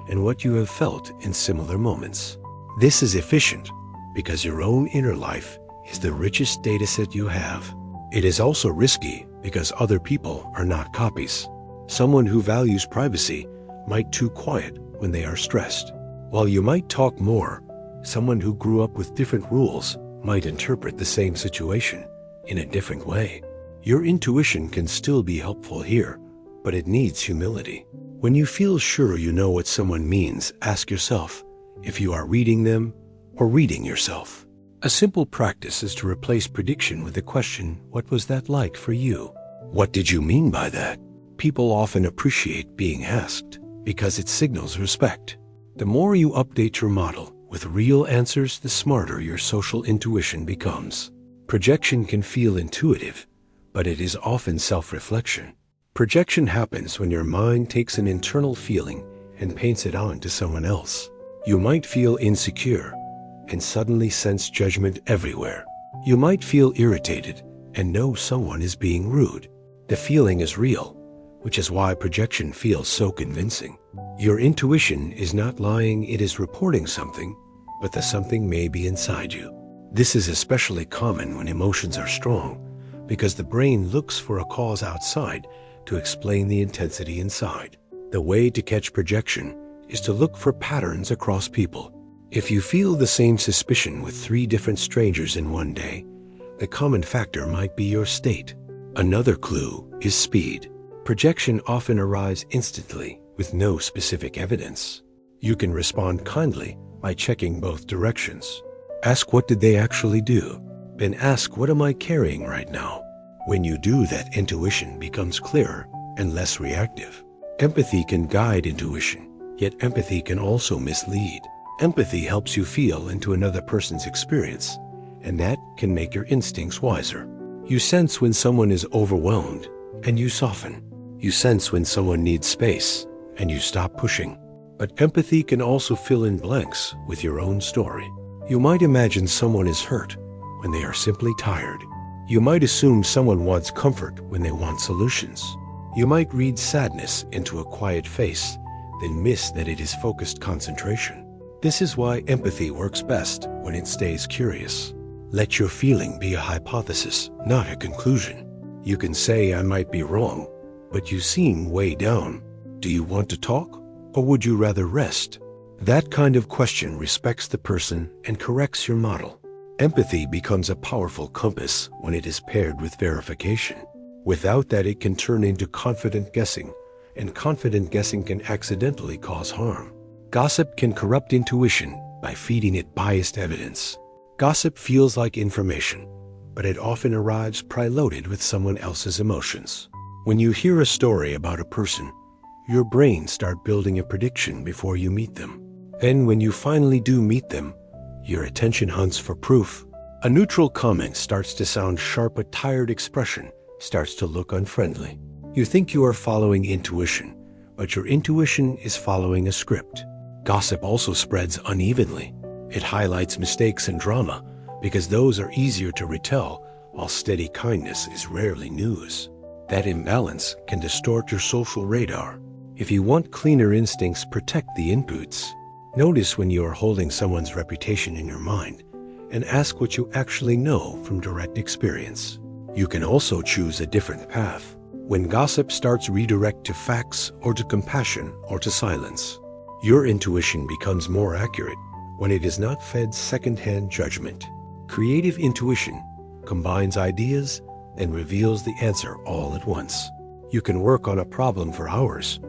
and what you have felt in similar moments. This is efficient because your own inner life is the richest data set you have. It is also risky because other people are not copies. Someone who values privacy might be too quiet when they are stressed. While you might talk more, someone who grew up with different rules might interpret the same situation in a different way. Your intuition can still be helpful here, but it needs humility. When you feel sure you know what someone means, ask yourself if you are reading them or reading yourself. A simple practice is to replace prediction with the question, what was that like for you? What did you mean by that? People often appreciate being asked because it signals respect. The more you update your model with real answers, the smarter your social intuition becomes. Projection can feel intuitive, but it is often self-reflection. Projection happens when your mind takes an internal feeling and paints it on to someone else. You might feel insecure and suddenly sense judgment everywhere. You might feel irritated and know someone is being rude. The feeling is real, which is why projection feels so convincing. Your intuition is not lying, it is reporting something, but the something may be inside you. This is especially common when emotions are strong, because the brain looks for a cause outside to explain the intensity inside. The way to catch projection is to look for patterns across people. If you feel the same suspicion with 3 different strangers in one day, the common factor might be your state. Another clue is speed. Projection often arrives instantly with no specific evidence. You can respond kindly by checking both directions. Ask what did they actually do? Then ask what am I carrying right now? When you do that, intuition becomes clearer and less reactive. Empathy can guide intuition, yet empathy can also mislead. Empathy helps you feel into another person's experience, and that can make your instincts wiser. You sense when someone is overwhelmed, and you soften. You sense when someone needs space, and you stop pushing. But empathy can also fill in blanks with your own story. You might imagine someone is hurt when they are simply tired. You might assume someone wants comfort when they want solutions. You might read sadness into a quiet face, then miss that it is focused concentration. This is why empathy works best when it stays curious. Let your feeling be a hypothesis, not a conclusion. You can say, I might be wrong, but you seem way down. Do you want to talk, or would you rather rest? That kind of question respects the person and corrects your model. Empathy becomes a powerful compass when it is paired with verification. Without that, it can turn into confident guessing, and confident guessing can accidentally cause harm. Gossip can corrupt intuition by feeding it biased evidence. Gossip feels like information, but it often arrives preloaded with someone else's emotions. When you hear a story about a person, your brain starts building a prediction before you meet them. Then when you finally do meet them, your attention hunts for proof. A neutral comment starts to sound sharp, a tired expression starts to look unfriendly. You think you are following intuition, but your intuition is following a script. Gossip also spreads unevenly. It highlights mistakes and drama because those are easier to retell, while steady kindness is rarely news. That imbalance can distort your social radar. If you want cleaner instincts, protect the inputs. Notice when you are holding someone's reputation in your mind and ask what you actually know from direct experience. You can also choose a different path. When gossip starts, redirect to facts or to compassion or to silence. Your intuition becomes more accurate when it is not fed second-hand judgment. Creative intuition combines ideas and reveals the answer all at once. You can work on a problem for hours,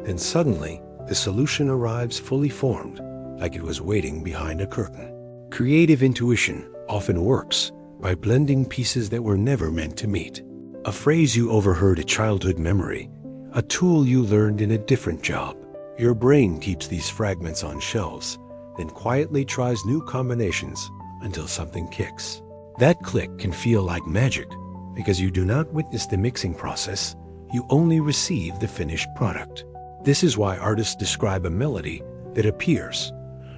then suddenly the solution arrives fully formed, like it was waiting behind a curtain. Creative intuition often works by blending pieces that were never meant to meet. A phrase you overheard, a childhood memory, a tool you learned in a different job. Your brain keeps these fragments on shelves, then quietly tries new combinations until something clicks. That click can feel like magic because you do not witness the mixing process, you only receive the finished product. This is why artists describe a melody that appears,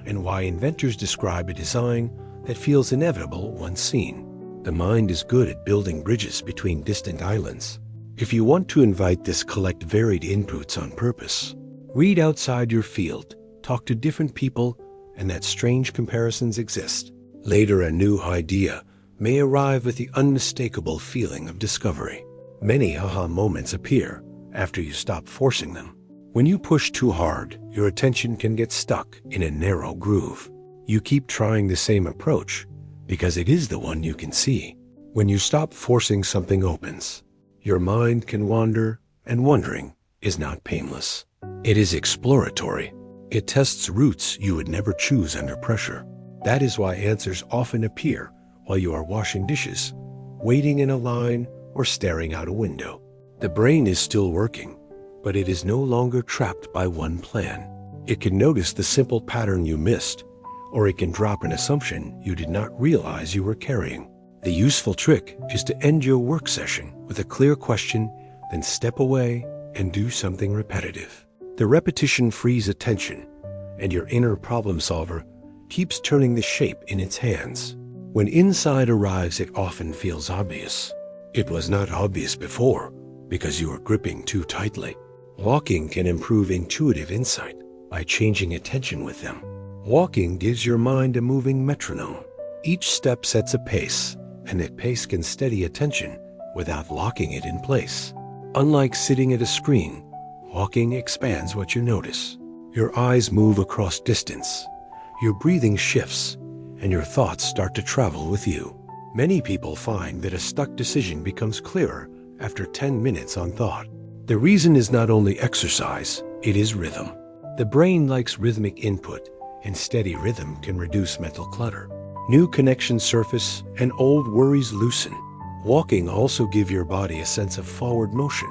and why inventors describe a design that feels inevitable once seen. The mind is good at building bridges between distant islands. If you want to invite this, collect varied inputs on purpose. Read outside your field, talk to different people, and that strange comparisons exist. Later, a new idea may arrive with the unmistakable feeling of discovery. Many aha moments appear after you stop forcing them. When you push too hard, your attention can get stuck in a narrow groove. You keep trying the same approach because it is the one you can see. When you stop forcing, something opens. Your mind can wander, and wandering is not painless. It is exploratory. It tests routes you would never choose under pressure. That is why answers often appear while you are washing dishes, waiting in a line, or staring out a window. The brain is still working, but it is no longer trapped by one plan. It can notice the simple pattern you missed, or it can drop an assumption you did not realize you were carrying. The useful trick is to end your work session with a clear question, then step away and do something repetitive. The repetition frees attention, and your inner problem solver keeps turning the shape in its hands. When insight arrives, it often feels obvious. It was not obvious before because you were gripping too tightly. Walking can improve intuitive insight by changing attention with them. Walking gives your mind a moving metronome. Each step sets a pace, and that pace can steady attention without locking it in place. Unlike sitting at a screen, walking expands what you notice. Your eyes move across distance, your breathing shifts, and your thoughts start to travel with you. Many people find that a stuck decision becomes clearer after 10 minutes on thought. The reason is not only exercise, it is rhythm. The brain likes rhythmic input, and steady rhythm can reduce mental clutter. New connections surface, and old worries loosen. Walking also gives your body a sense of forward motion,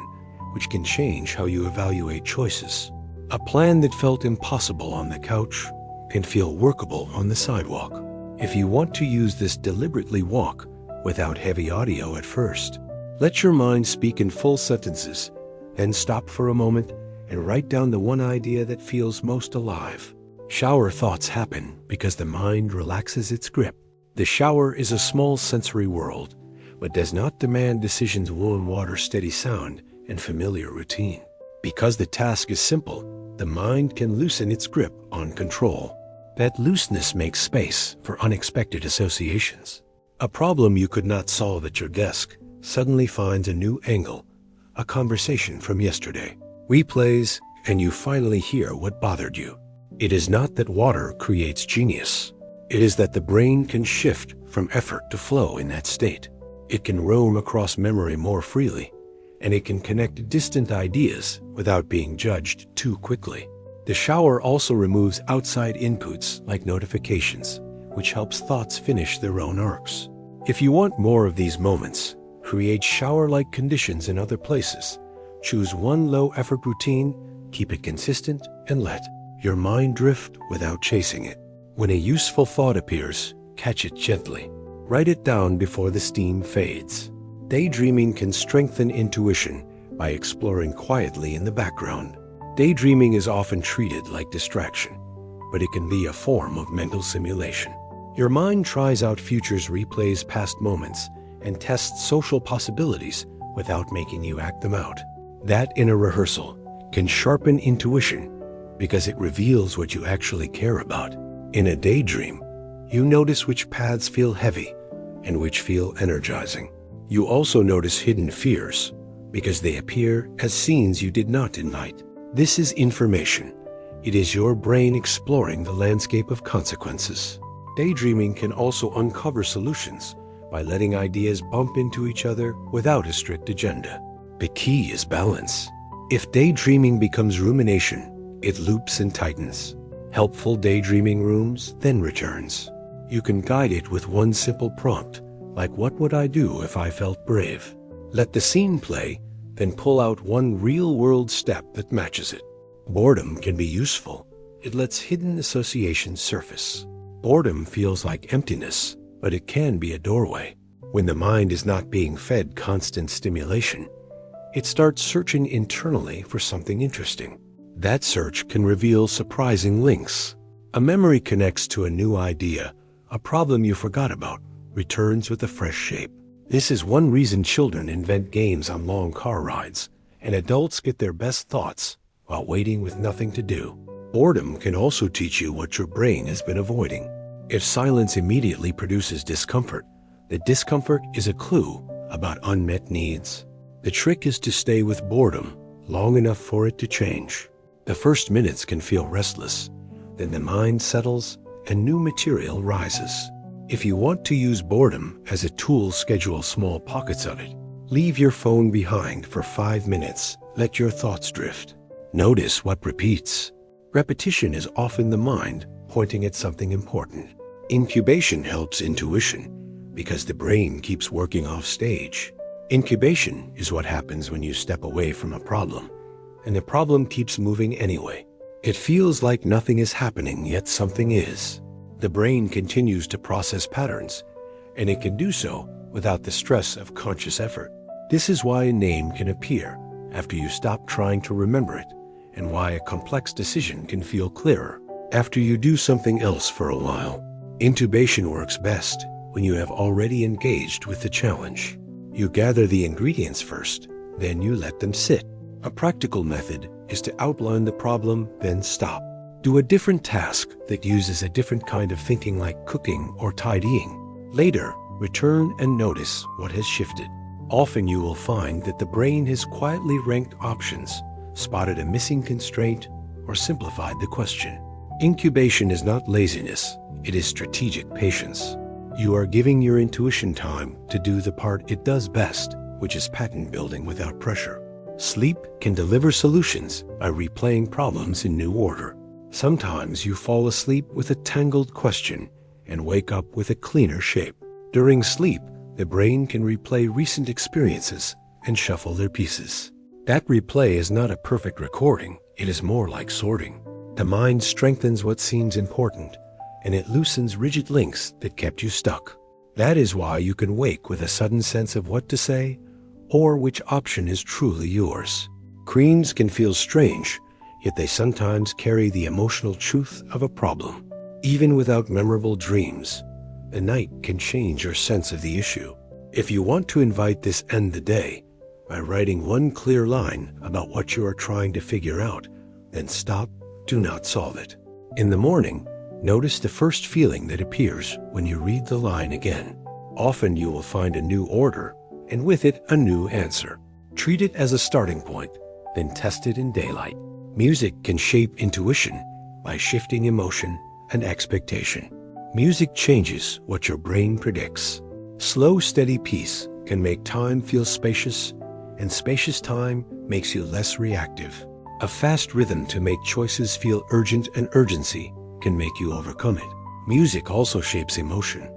which can change how you evaluate choices. A plan that felt impossible on the couch can feel workable on the sidewalk. If you want to use this, deliberately walk without heavy audio at first. Let your mind speak in full sentences, then stop for a moment and write down the one idea that feels most alive. Shower thoughts happen because the mind relaxes its grip. The shower is a small sensory world, but does not demand decisions. Warm water, steady sound, and familiar routine. Because the task is simple, the mind can loosen its grip on control. That looseness makes space for unexpected associations. A problem you could not solve at your desk suddenly finds a new angle. A conversation from yesterday replays, and you finally hear what bothered you. It is not that water creates genius. It is that the brain can shift from effort to flow in that state. It can roam across memory more freely, and it can connect distant ideas without being judged too quickly. The shower also removes outside inputs like notifications, which helps thoughts finish their own arcs. If you want more of these moments, create shower-like conditions in other places. Choose one low-effort routine, keep it consistent, and let your mind drift without chasing it. When a useful thought appears, catch it gently. Write it down before the steam fades. Daydreaming can strengthen intuition by exploring quietly in the background. Daydreaming is often treated like distraction, but it can be a form of mental simulation. Your mind tries out futures, replays past moments, and tests social possibilities without making you act them out. That inner rehearsal can sharpen intuition because it reveals what you actually care about. In a daydream, you notice which paths feel heavy and which feel energizing. You also notice hidden fears because they appear as scenes you did not invite. This is information. It is your brain exploring the landscape of consequences. Daydreaming can also uncover solutions by letting ideas bump into each other without a strict agenda. The key is balance. If daydreaming becomes rumination, it loops and tightens. Helpful daydreaming rooms then returns. You can guide it with one simple prompt, like what would I do if I felt brave? Let the scene play, then pull out one real-world step that matches it. Boredom can be useful. It lets hidden associations surface. Boredom feels like emptiness, but it can be a doorway. When the mind is not being fed constant stimulation, It starts searching internally for something interesting. That search can reveal surprising links. A memory connects to a new idea. A problem you forgot about returns with a fresh shape. This is one reason children invent games on long car rides, and adults get their best thoughts while waiting with nothing to do. Boredom can also teach you what your brain has been avoiding. If silence immediately produces discomfort, the discomfort is a clue about unmet needs. The trick is to stay with boredom long enough for it to change. The first minutes can feel restless, then the mind settles and new material rises. If you want to use boredom as a tool, schedule small pockets of it. Leave your phone behind for 5 minutes. Let your thoughts drift. Notice what repeats. Repetition is often the mind pointing at something important. Incubation helps intuition because the brain keeps working off stage. Incubation is what happens when you step away from a problem, and the problem keeps moving anyway. It feels like nothing is happening, yet something is. The brain continues to process patterns, and it can do so without the stress of conscious effort. This is why a name can appear after you stop trying to remember it, and why a complex decision can feel clearer after you do something else for a while. Intubation works best when you have already engaged with the challenge. You gather the ingredients first, then you let them sit. A practical method is to outline the problem, then stop. Do a different task that uses a different kind of thinking, like cooking or tidying. Later, return and notice what has shifted. Often you will find that the brain has quietly ranked options, spotted a missing constraint, or simplified the question. Incubation is not laziness, it is strategic patience. You are giving your intuition time to do the part it does best, which is pattern building without pressure. Sleep can deliver solutions by replaying problems in new order. Sometimes you fall asleep with a tangled question and wake up with a cleaner shape. During sleep, the brain can replay recent experiences and shuffle their pieces. That replay is not a perfect recording, it is more like sorting. The mind strengthens what seems important, and it loosens rigid links that kept you stuck. That is why you can wake with a sudden sense of what to say or which option is truly yours. Dreams can feel strange, yet they sometimes carry the emotional truth of a problem. Even without memorable dreams, the night can change your sense of the issue. If you want to invite this end the day by writing one clear line about what you are trying to figure out, then stop, do not solve it. In the morning, notice the first feeling that appears when you read the line again. Often you will find a new order, and with it a new answer. Treat it as a starting point, then test it in daylight. Music can shape intuition by shifting emotion and expectation. Music changes what your brain predicts. Slow, steady pace can make time feel spacious, and spacious time makes you less reactive. A fast rhythm to make choices feel urgent, and urgency can make you overcome it. Music also shapes emotion,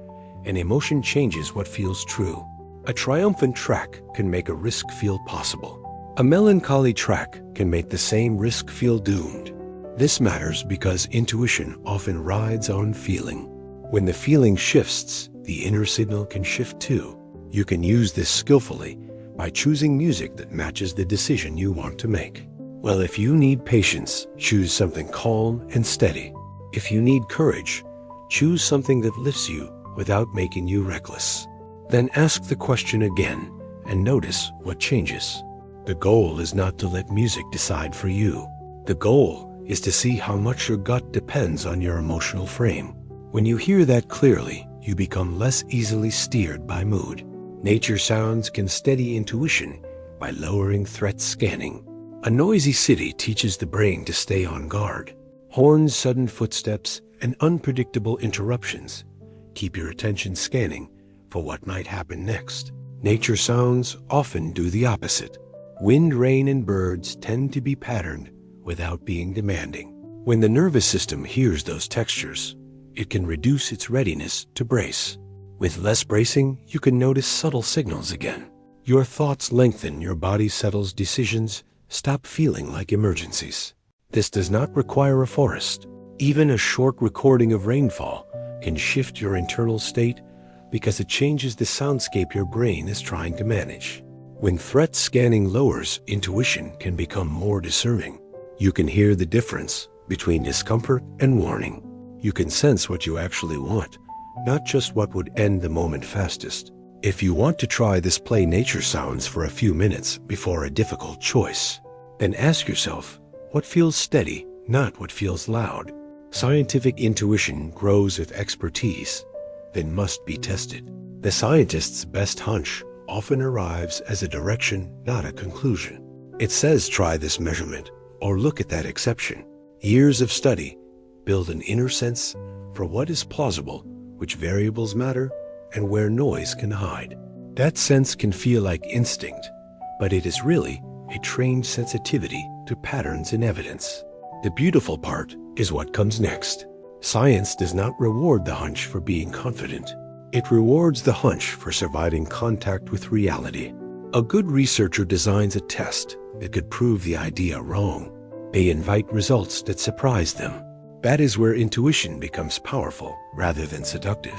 and emotion changes what feels true. A triumphant track can make a risk feel possible. A melancholy track can make the same risk feel doomed. This matters because intuition often rides on feeling. When the feeling shifts, the inner signal can shift too. You can use this skillfully by choosing music that matches the decision you want to make. Well, if you need patience, choose something calm and steady. If you need courage, choose something that lifts you without making you reckless. Then ask the question again and notice what changes. The goal is not to let music decide for you. The goal is to see how much your gut depends on your emotional frame. When you hear that clearly, you become less easily steered by mood. Nature sounds can steady intuition by lowering threat scanning. A noisy city teaches the brain to stay on guard. Horns, sudden footsteps, and unpredictable interruptions keep your attention scanning for what might happen next. Nature sounds often do the opposite. Wind, rain, and birds tend to be patterned without being demanding. When the nervous system hears those textures, it can reduce its readiness to brace. With less bracing, you can notice subtle signals again. Your thoughts lengthen, your body settles, decisions stop feeling like emergencies. This does not require a forest. Even a short recording of rainfall can shift your internal state because it changes the soundscape your brain is trying to manage. When threat scanning lowers, intuition can become more discerning. You can hear the difference between discomfort and warning. You can sense what you actually want, not just what would end the moment fastest. If you want to try this, play nature sounds for a few minutes before a difficult choice. Then ask yourself, what feels steady, not what feels loud? Scientific intuition grows with expertise, then must be tested. The scientist's best hunch often arrives as a direction, not a conclusion. It says try this measurement or look at that exception. Years of study build an inner sense for what is plausible, which variables matter, and where noise can hide. That sense can feel like instinct, but it is really a trained sensitivity to patterns in evidence. The beautiful part is what comes next. Science does not reward the hunch for being confident. It rewards the hunch for surviving contact with reality. A good researcher designs a test that could prove the idea wrong. They invite results that surprise them. That is where intuition becomes powerful rather than seductive.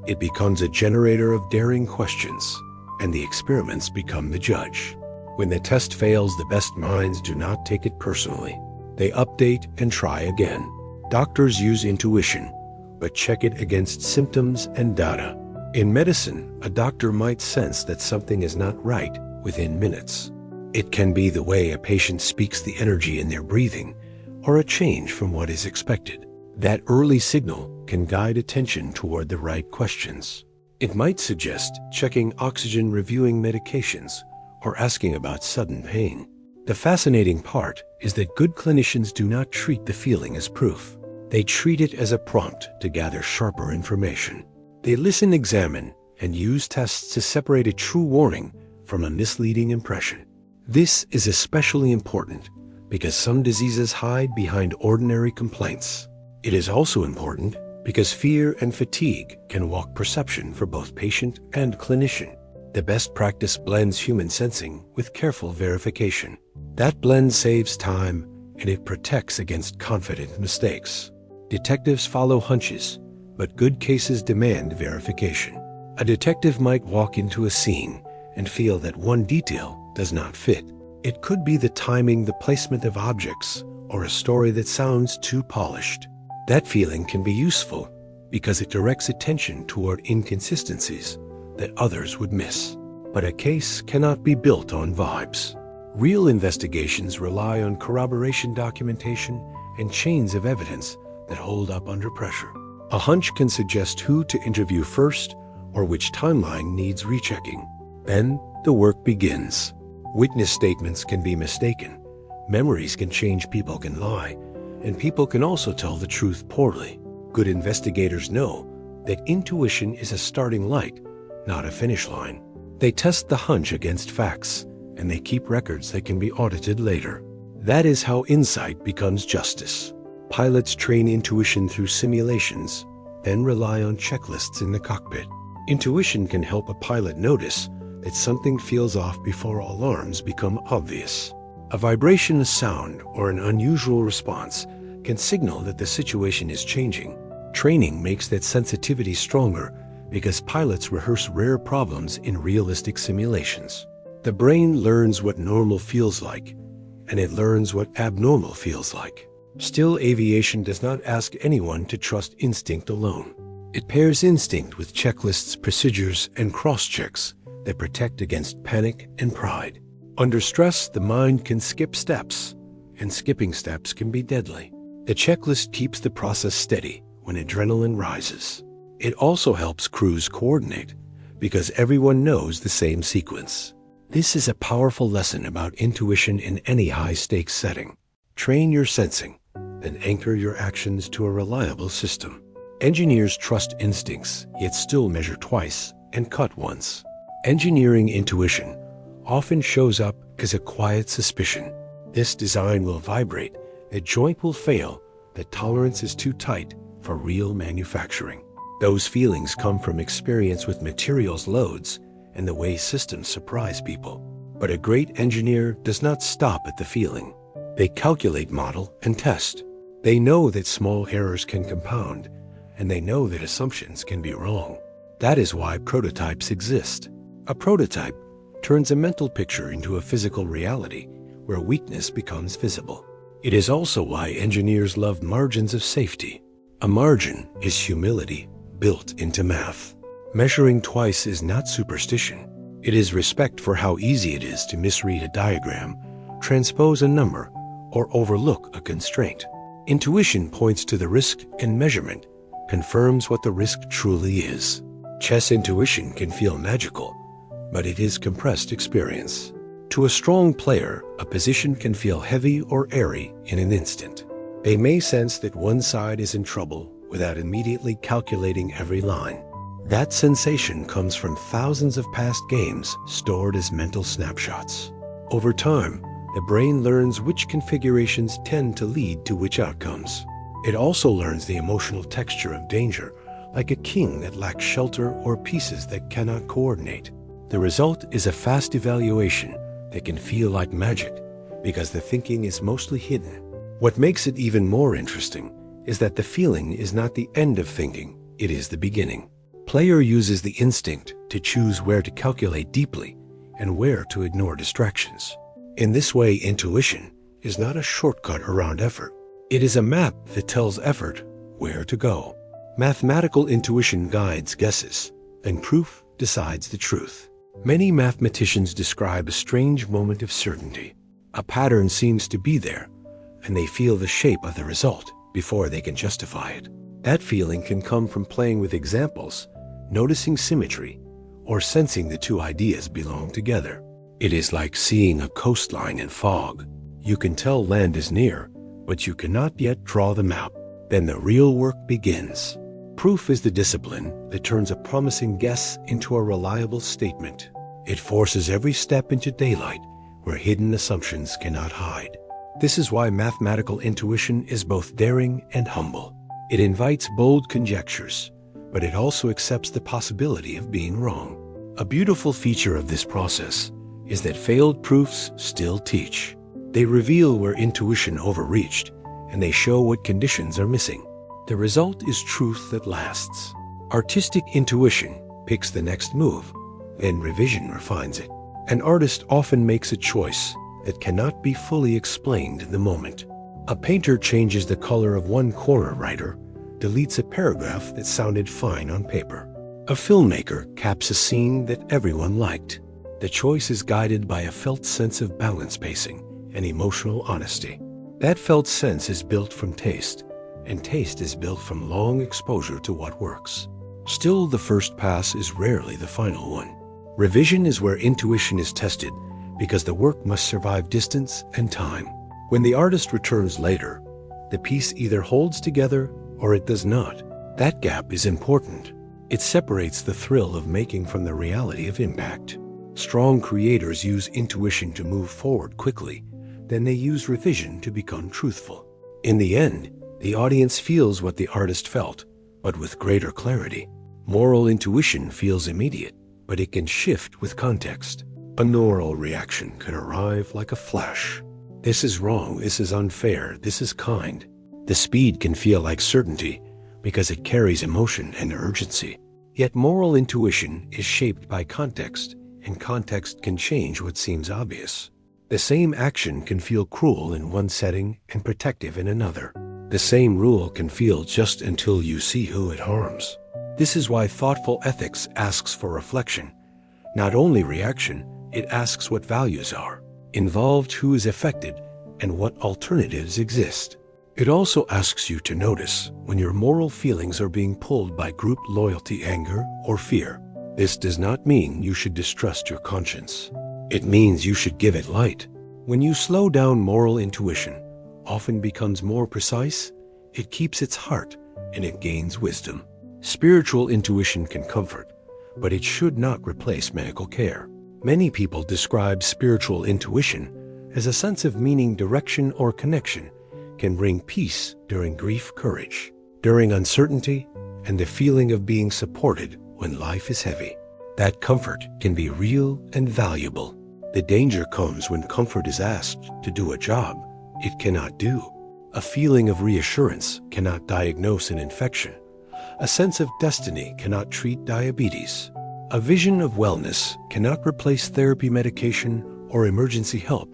It becomes a generator of daring questions, and the experiments become the judge. When the test fails, the best minds do not take it personally. They update and try again. Doctors use intuition, but check it against symptoms and data. In medicine, a doctor might sense that something is not right within minutes. It can be the way a patient speaks, the energy in their breathing, or a change from what is expected. That early signal can guide attention toward the right questions. It might suggest checking oxygen, reviewing medications, or asking about sudden pain. The fascinating part is that good clinicians do not treat the feeling as proof. They treat it as a prompt to gather sharper information. They listen, examine, and use tests to separate a true warning from a misleading impression. This is especially important because some diseases hide behind ordinary complaints. It is also important because fear and fatigue can walk perception for both patient and clinician. The best practice blends human sensing with careful verification. That blend saves time and it protects against confident mistakes. Detectives follow hunches, but good cases demand verification. A detective might walk into a scene and feel that one detail does not fit. It could be the timing, the placement of objects, or a story that sounds too polished. That feeling can be useful because it directs attention toward inconsistencies that others would miss. But a case cannot be built on vibes. Real investigations rely on corroboration, documentation, and chains of evidence that hold up under pressure. A hunch can suggest who to interview first or which timeline needs rechecking. Then the work begins. Witness statements can be mistaken. Memories can change, people can lie, and people can also tell the truth poorly. Good investigators know that intuition is a starting light, not a finish line. They test the hunch against facts, and they keep records that can be audited later. That is how insight becomes justice. Pilots train intuition through simulations, then rely on checklists in the cockpit. Intuition can help a pilot notice that something feels off before alarms become obvious. A vibration, a sound, or an unusual response can signal that the situation is changing. Training makes that sensitivity stronger because pilots rehearse rare problems in realistic simulations. The brain learns what normal feels like, and it learns what abnormal feels like. Still, aviation does not ask anyone to trust instinct alone. It pairs instinct with checklists, procedures, and cross-checks that protect against panic and pride. Under stress, the mind can skip steps, and skipping steps can be deadly. The checklist keeps the process steady when adrenaline rises. It also helps crews coordinate because everyone knows the same sequence. This is a powerful lesson about intuition in any high-stakes setting. Train your sensing, then anchor your actions to a reliable system. Engineers trust instincts, yet still measure twice and cut once. Engineering intuition often shows up as a quiet suspicion. This design will vibrate, a joint will fail, the tolerance is too tight for real manufacturing. Those feelings come from experience with materials, loads, and the way systems surprise people. But a great engineer does not stop at the feeling. They calculate, model, and test. They know that small errors can compound, and they know that assumptions can be wrong. That is why prototypes exist. A prototype turns a mental picture into a physical reality where weakness becomes visible. It is also why engineers love margins of safety. A margin is humility built into math. Measuring twice is not superstition. It is respect for how easy it is to misread a diagram, transpose a number, or overlook a constraint. Intuition points to the risk, and measurement confirms what the risk truly is. Chess intuition can feel magical, but it is compressed experience. To a strong player, a position can feel heavy or airy in an instant. They may sense that one side is in trouble without immediately calculating every line. That sensation comes from thousands of past games stored as mental snapshots. Over time, the brain learns which configurations tend to lead to which outcomes. It also learns the emotional texture of danger, like a king that lacks shelter or pieces that cannot coordinate. The result is a fast evaluation that can feel like magic because the thinking is mostly hidden. What makes it even more interesting is that the feeling is not the end of thinking, it is the beginning. Player uses the instinct to choose where to calculate deeply and where to ignore distractions. In this way, intuition is not a shortcut around effort. It is a map that tells effort where to go. Mathematical intuition guides guesses, and proof decides the truth. Many mathematicians describe a strange moment of certainty. A pattern seems to be there, and they feel the shape of the result before they can justify it. That feeling can come from playing with examples, noticing symmetry, or sensing the two ideas belong together. It is like seeing a coastline in fog. You can tell land is near, but you cannot yet draw the map. Then the real work begins. Proof is the discipline that turns a promising guess into a reliable statement. It forces every step into daylight where hidden assumptions cannot hide. This is why mathematical intuition is both daring and humble. It invites bold conjectures, but it also accepts the possibility of being wrong. A beautiful feature of this process is that failed proofs still teach. They reveal where intuition overreached, and they show what conditions are missing. The result is truth that lasts. Artistic intuition picks the next move, then revision refines it. An artist often makes a choice that cannot be fully explained in the moment. A painter changes the color of one corner, writer deletes a paragraph that sounded fine on paper. A filmmaker caps a scene that everyone liked. The choice is guided by a felt sense of balance, pacing, and emotional honesty. That felt sense is built from taste, and taste is built from long exposure to what works. Still, the first pass is rarely the final one. Revision is where intuition is tested because the work must survive distance and time. When the artist returns later, the piece either holds together or it does not. That gap is important. It separates the thrill of making from the reality of impact. Strong creators use intuition to move forward quickly, then they use revision to become truthful. In the end, the audience feels what the artist felt, but with greater clarity. Moral intuition feels immediate, but it can shift with context. A neural reaction can arrive like a flash. This is wrong, this is unfair, this is kind. The speed can feel like certainty because it carries emotion and urgency. Yet moral intuition is shaped by context, and context can change what seems obvious. The same action can feel cruel in one setting and protective in another. The same rule can feel just until you see who it harms. This is why thoughtful ethics asks for reflection. Not only reaction, it asks what values are involved, who is affected, and what alternatives exist. It also asks you to notice when your moral feelings are being pulled by group loyalty, anger, or fear. This does not mean you should distrust your conscience. It means you should give it light. When you slow down, moral intuition often becomes more precise, it keeps its heart, and it gains wisdom. Spiritual intuition can comfort, but it should not replace medical care. Many people describe spiritual intuition as a sense of meaning, direction, or connection, can bring peace during grief, courage during uncertainty, and the feeling of being supported when life is heavy. That comfort can be real and valuable. The danger comes when comfort is asked to do a job it cannot do. A feeling of reassurance cannot diagnose an infection. A sense of destiny cannot treat diabetes. A vision of wellness cannot replace therapy, medication, or emergency help.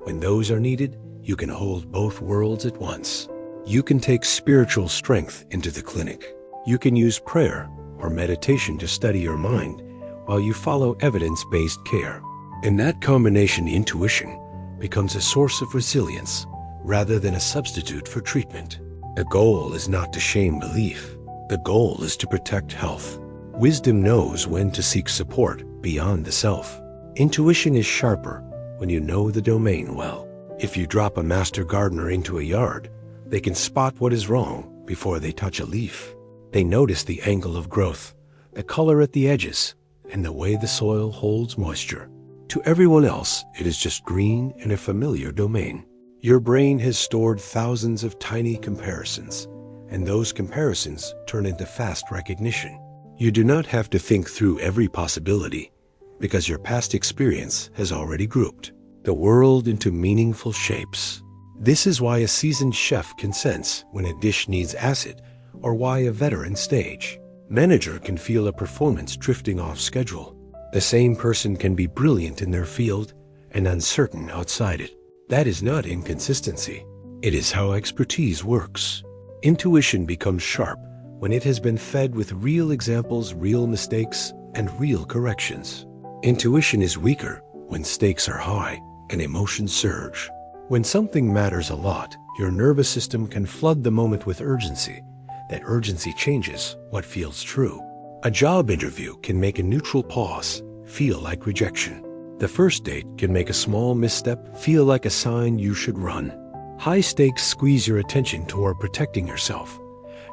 When those are needed, you can hold both worlds at once. You can take spiritual strength into the clinic. You can use prayer or meditation to steady your mind while you follow evidence-based care. In that combination, intuition becomes a source of resilience rather than a substitute for treatment. The goal is not to shame belief. The goal is to protect health. Wisdom knows when to seek support beyond the self. Intuition is sharper when you know the domain well. If you drop a master gardener into a yard, they can spot what is wrong before they touch a leaf. They notice the angle of growth, the color at the edges, and the way the soil holds moisture. To everyone else, it is just green in a familiar domain. Your brain has stored thousands of tiny comparisons, and those comparisons turn into fast recognition. You do not have to think through every possibility, because your past experience has already grouped the world into meaningful shapes. This is why a seasoned chef can sense when a dish needs acid, or why a veteran stage manager can feel a performance drifting off schedule. The same person can be brilliant in their field and uncertain outside it. That is not inconsistency. It is how expertise works. Intuition becomes sharp when it has been fed with real examples, real mistakes, and real corrections. Intuition is weaker when stakes are high and emotions surge. When something matters a lot, your nervous system can flood the moment with urgency. That urgency changes what feels true. A job interview can make a neutral pause feel like rejection. The first date can make a small misstep feel like a sign you should run. High stakes squeeze your attention toward protecting yourself,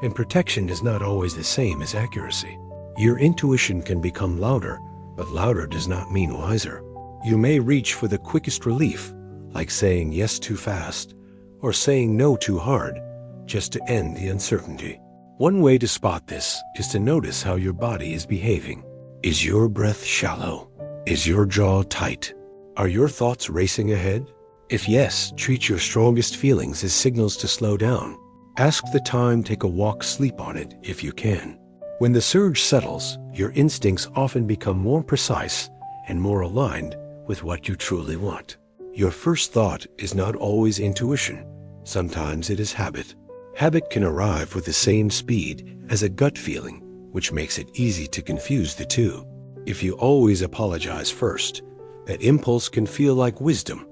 and protection is not always the same as accuracy. Your intuition can become louder, but louder does not mean wiser. You may reach for the quickest relief, like saying yes too fast, or saying no too hard, just to end the uncertainty. One way to spot this is to notice how your body is behaving. Is your breath shallow? Is your jaw tight? Are your thoughts racing ahead? If yes, treat your strongest feelings as signals to slow down. Ask the time, take a walk, sleep on it if you can. When the surge settles, your instincts often become more precise and more aligned with what you truly want. Your first thought is not always intuition. Sometimes it is habit. Habit can arrive with the same speed as a gut feeling, which makes it easy to confuse the two. If you always apologize first, that impulse can feel like wisdom,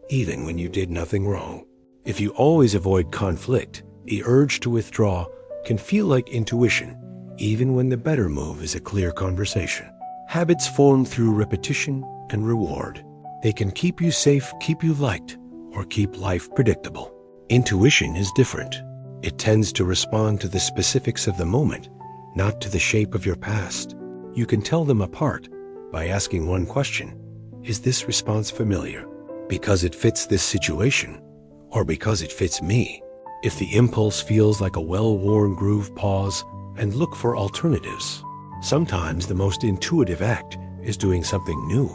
even when you did nothing wrong. If you always avoid conflict, the urge to withdraw can feel like intuition, even when the better move is a clear conversation. Habits form through repetition and reward. They can keep you safe, keep you liked, or keep life predictable. Intuition is different. It tends to respond to the specifics of the moment, not to the shape of your past. You can tell them apart by asking one question: is this response familiar? Because it fits this situation, or because it fits me? If the impulse feels like a well-worn groove, pause and look for alternatives. Sometimes the most intuitive act is doing something new.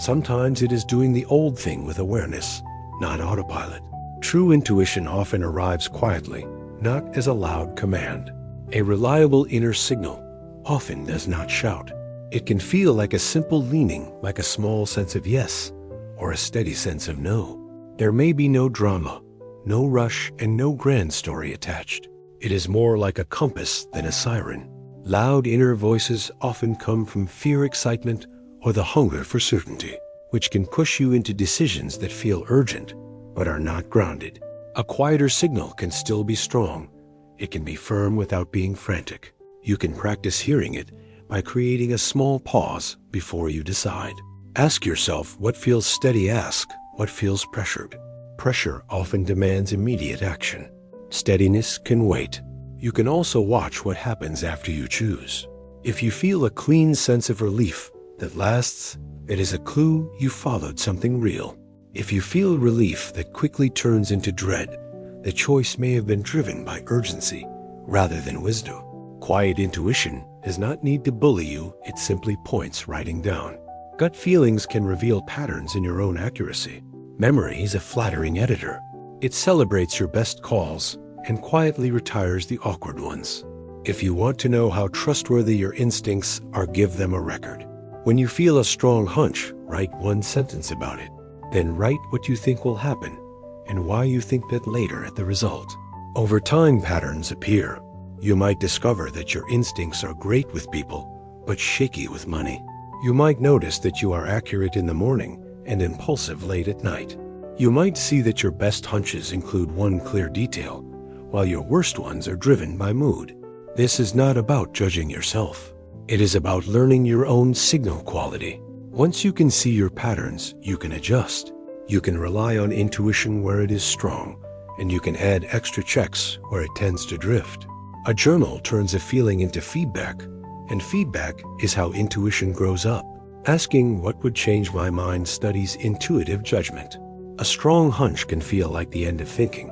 Sometimes it is doing the old thing with awareness, not autopilot. True intuition often arrives quietly, not as a loud command. A reliable inner signal often does not shout. It can feel like a simple leaning, like a small sense of yes, or a steady sense of no. There may be no drama, no rush, and no grand story attached. It is more like a compass than a siren. Loud inner voices often come from fear, excitement, or the hunger for certainty, which can push you into decisions that feel urgent but are not grounded. A quieter signal can still be strong. It can be firm without being frantic. You can practice hearing it by creating a small pause before you decide. Ask yourself what feels steady. Ask what feels pressured. Pressure often demands immediate action. Steadiness can wait. You can also watch what happens after you choose. If you feel a clean sense of relief that lasts, it is a clue you followed something real. If you feel relief that quickly turns into dread, the choice may have been driven by urgency rather than wisdom. Quiet intuition does not need to bully you, it simply points writing down. Gut feelings can reveal patterns in your own accuracy. Memory is a flattering editor. It celebrates your best calls and quietly retires the awkward ones. If you want to know how trustworthy your instincts are, give them a record. When you feel a strong hunch, write one sentence about it. Then write what you think will happen and why you think that later at the result. Over time, patterns appear. You might discover that your instincts are great with people, but shaky with money. You might notice that you are accurate in the morning and impulsive late at night. You might see that your best hunches include one clear detail, while your worst ones are driven by mood. This is not about judging yourself. It is about learning your own signal quality. Once you can see your patterns, you can adjust. You can rely on intuition where it is strong, and you can add extra checks where it tends to drift. A journal turns a feeling into feedback, and feedback is how intuition grows up. Asking what would change my mind studies intuitive judgment. A strong hunch can feel like the end of thinking,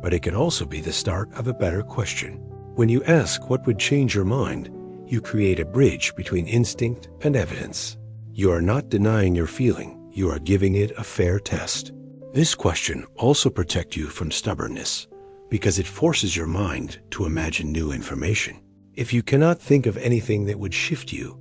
but it can also be the start of a better question. When you ask what would change your mind, you create a bridge between instinct and evidence. You are not denying your feeling, you are giving it a fair test. This question also protects you from stubbornness, because it forces your mind to imagine new information. If you cannot think of anything that would shift you,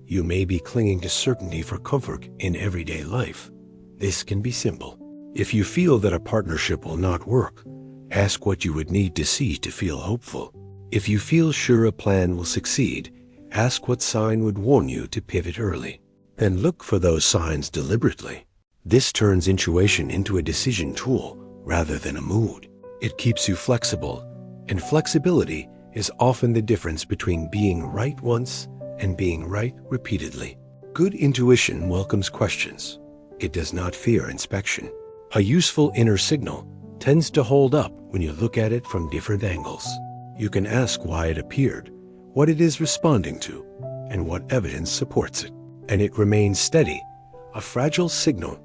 you may be clinging to certainty for comfort in everyday life. This can be simple. If you feel that a partnership will not work, ask what you would need to see to feel hopeful. If you feel sure a plan will succeed, ask what sign would warn you to pivot early. Then look for those signs deliberately. This turns intuition into a decision tool rather than a mood. It keeps you flexible, and flexibility is often the difference between being right once and being right repeatedly. Good intuition welcomes questions. It does not fear inspection. A useful inner signal tends to hold up when you look at it from different angles. You can ask why it appeared, what it is responding to, and what evidence supports it. And it remains steady. A fragile signal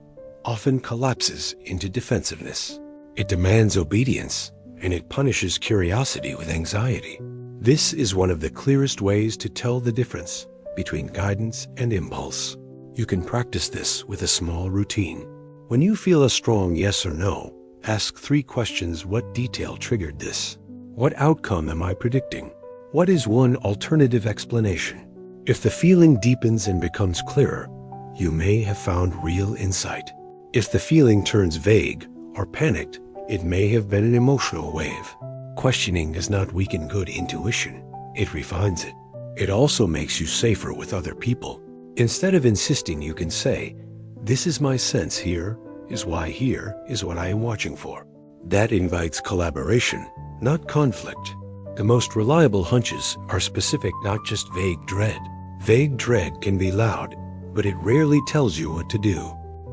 often collapses into defensiveness. It demands obedience, and it punishes curiosity with anxiety. This is one of the clearest ways to tell the difference between guidance and impulse. You can practice this with a small routine. When you feel a strong yes or no, ask 3 questions. What detail triggered this? What outcome am I predicting? What is one alternative explanation? If the feeling deepens and becomes clearer, you may have found real insight. If the feeling turns vague or panicked, it may have been an emotional wave. Questioning does not weaken good intuition, it refines it. It also makes you safer with other people. Instead of insisting, you can say, "This is my sense, here is why, here is what I am watching for." That invites collaboration, not conflict. The most reliable hunches are specific, not just vague dread. Vague dread can be loud, but it rarely tells you what to do.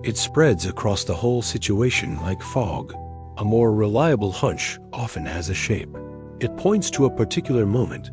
It spreads across the whole situation like fog. A more reliable hunch often has a shape. It points to a particular moment,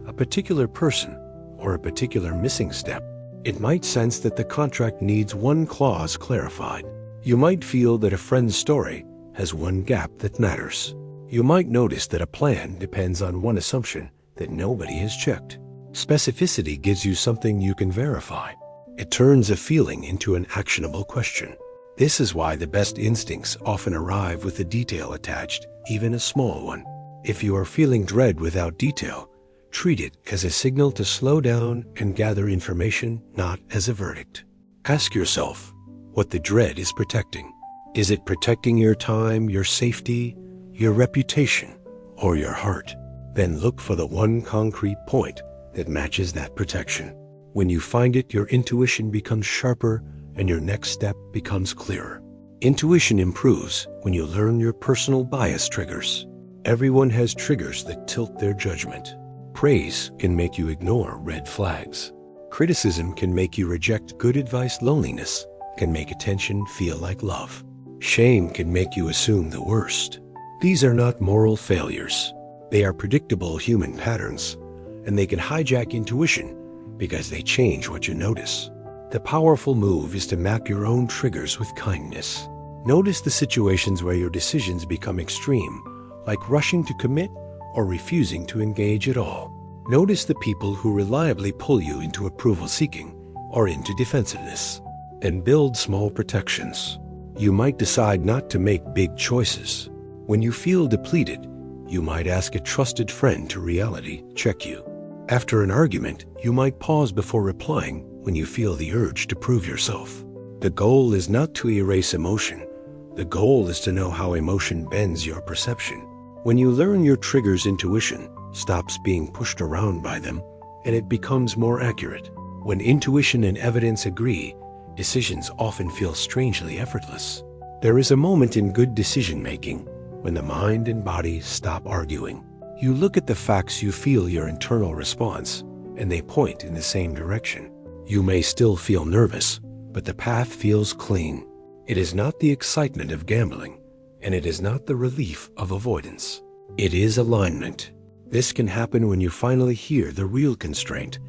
a particular person, or a particular missing step. It might sense that the contract needs one clause clarified. You might feel that a friend's story has one gap that matters. You might notice that a plan depends on one assumption that nobody has checked. Specificity gives you something you can verify. It turns a feeling into an actionable question. This is why the best instincts often arrive with a detail attached, even a small one. If you are feeling dread without detail, treat it as a signal to slow down and gather information, not as a verdict. Ask yourself what the dread is protecting. Is it protecting your time, your safety, your reputation, or your heart? Then look for the one concrete point that matches that protection. When you find it, your intuition becomes sharper and your next step becomes clearer. Intuition improves when you learn your personal bias triggers. Everyone has triggers that tilt their judgment. Praise can make you ignore red flags. Criticism can make you reject good advice. Loneliness can make attention feel like love. Shame can make you assume the worst. These are not moral failures. They are predictable human patterns, and they can hijack intuition because they change what you notice. The powerful move is to map your own triggers with kindness. Notice the situations where your decisions become extreme, like rushing to commit or refusing to engage at all. Notice the people who reliably pull you into approval seeking or into defensiveness. Then build small protections. You might decide not to make big choices. When you feel depleted, You might ask a trusted friend to reality check you. After an argument, you might pause before replying when you feel the urge to prove yourself. The goal is not to erase emotion. The goal is to know how emotion bends your perception. When you learn your triggers, intuition stops being pushed around by them, and it becomes more accurate. When intuition and evidence agree, decisions often feel strangely effortless. There is a moment in good decision-making when the mind and body stop arguing. You look at the facts, you feel your internal response, and they point in the same direction. You may still feel nervous, but the path feels clean. It is not the excitement of gambling, and it is not the relief of avoidance. It is alignment. This can happen when you finally hear the real constraint,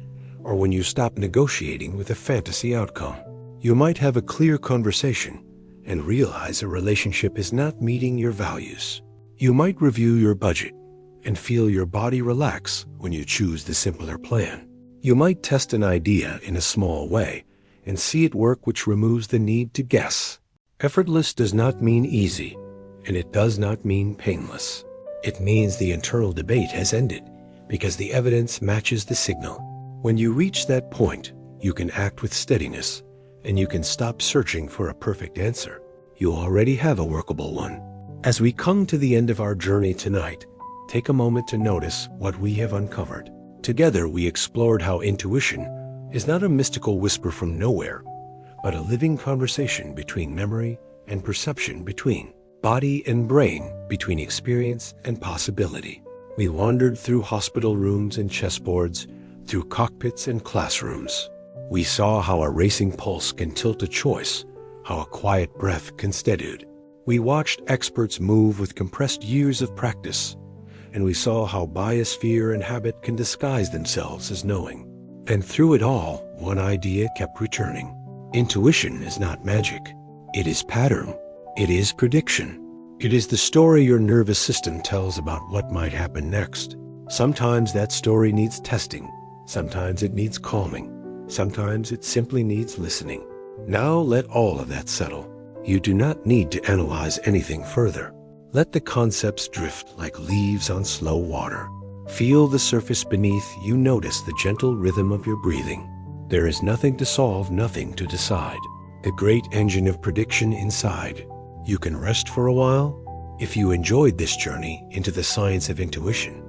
or when you stop negotiating with a fantasy outcome. You might have a clear conversation and realize a relationship is not meeting your values. You might review your budget and feel your body relax when you choose the simpler plan. You might test an idea in a small way and see it work, which removes the need to guess. Effortless does not mean easy, and it does not mean painless. It means the internal debate has ended because the evidence matches the signal. When you reach that point, you can act with steadiness, and you can stop searching for a perfect answer. You already have a workable one. As we come to the end of our journey tonight, take a moment to notice what we have uncovered. Together, we explored how intuition is not a mystical whisper from nowhere, but a living conversation between memory and perception, between body and brain, between experience and possibility. We wandered through hospital rooms and chessboards, through cockpits and classrooms. We saw how a racing pulse can tilt a choice, how a quiet breath can steady it. We watched experts move with compressed years of practice, and we saw how bias, fear, and habit can disguise themselves as knowing. And through it all, one idea kept returning. Intuition is not magic. It is pattern. It is prediction. It is the story your nervous system tells about what might happen next. Sometimes that story needs testing. Sometimes it needs calming. Sometimes it simply needs listening. Now let all of that settle. You do not need to analyze anything further. Let the concepts drift like leaves on slow water. Feel the surface beneath you. Notice the gentle rhythm of your breathing. There is nothing to solve, nothing to decide. The great engine of prediction inside. You can rest for a while. If you enjoyed this journey into the science of intuition,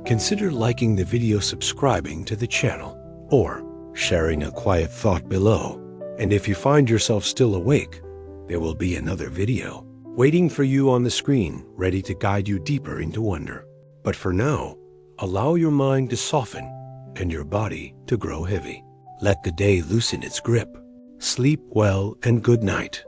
consider liking the video, subscribing to the channel, or sharing a quiet thought below. And if you find yourself still awake, there will be another video waiting for you on the screen, ready to guide you deeper into wonder. But for now, allow your mind to soften and your body to grow heavy. Let the day loosen its grip. Sleep well and good night.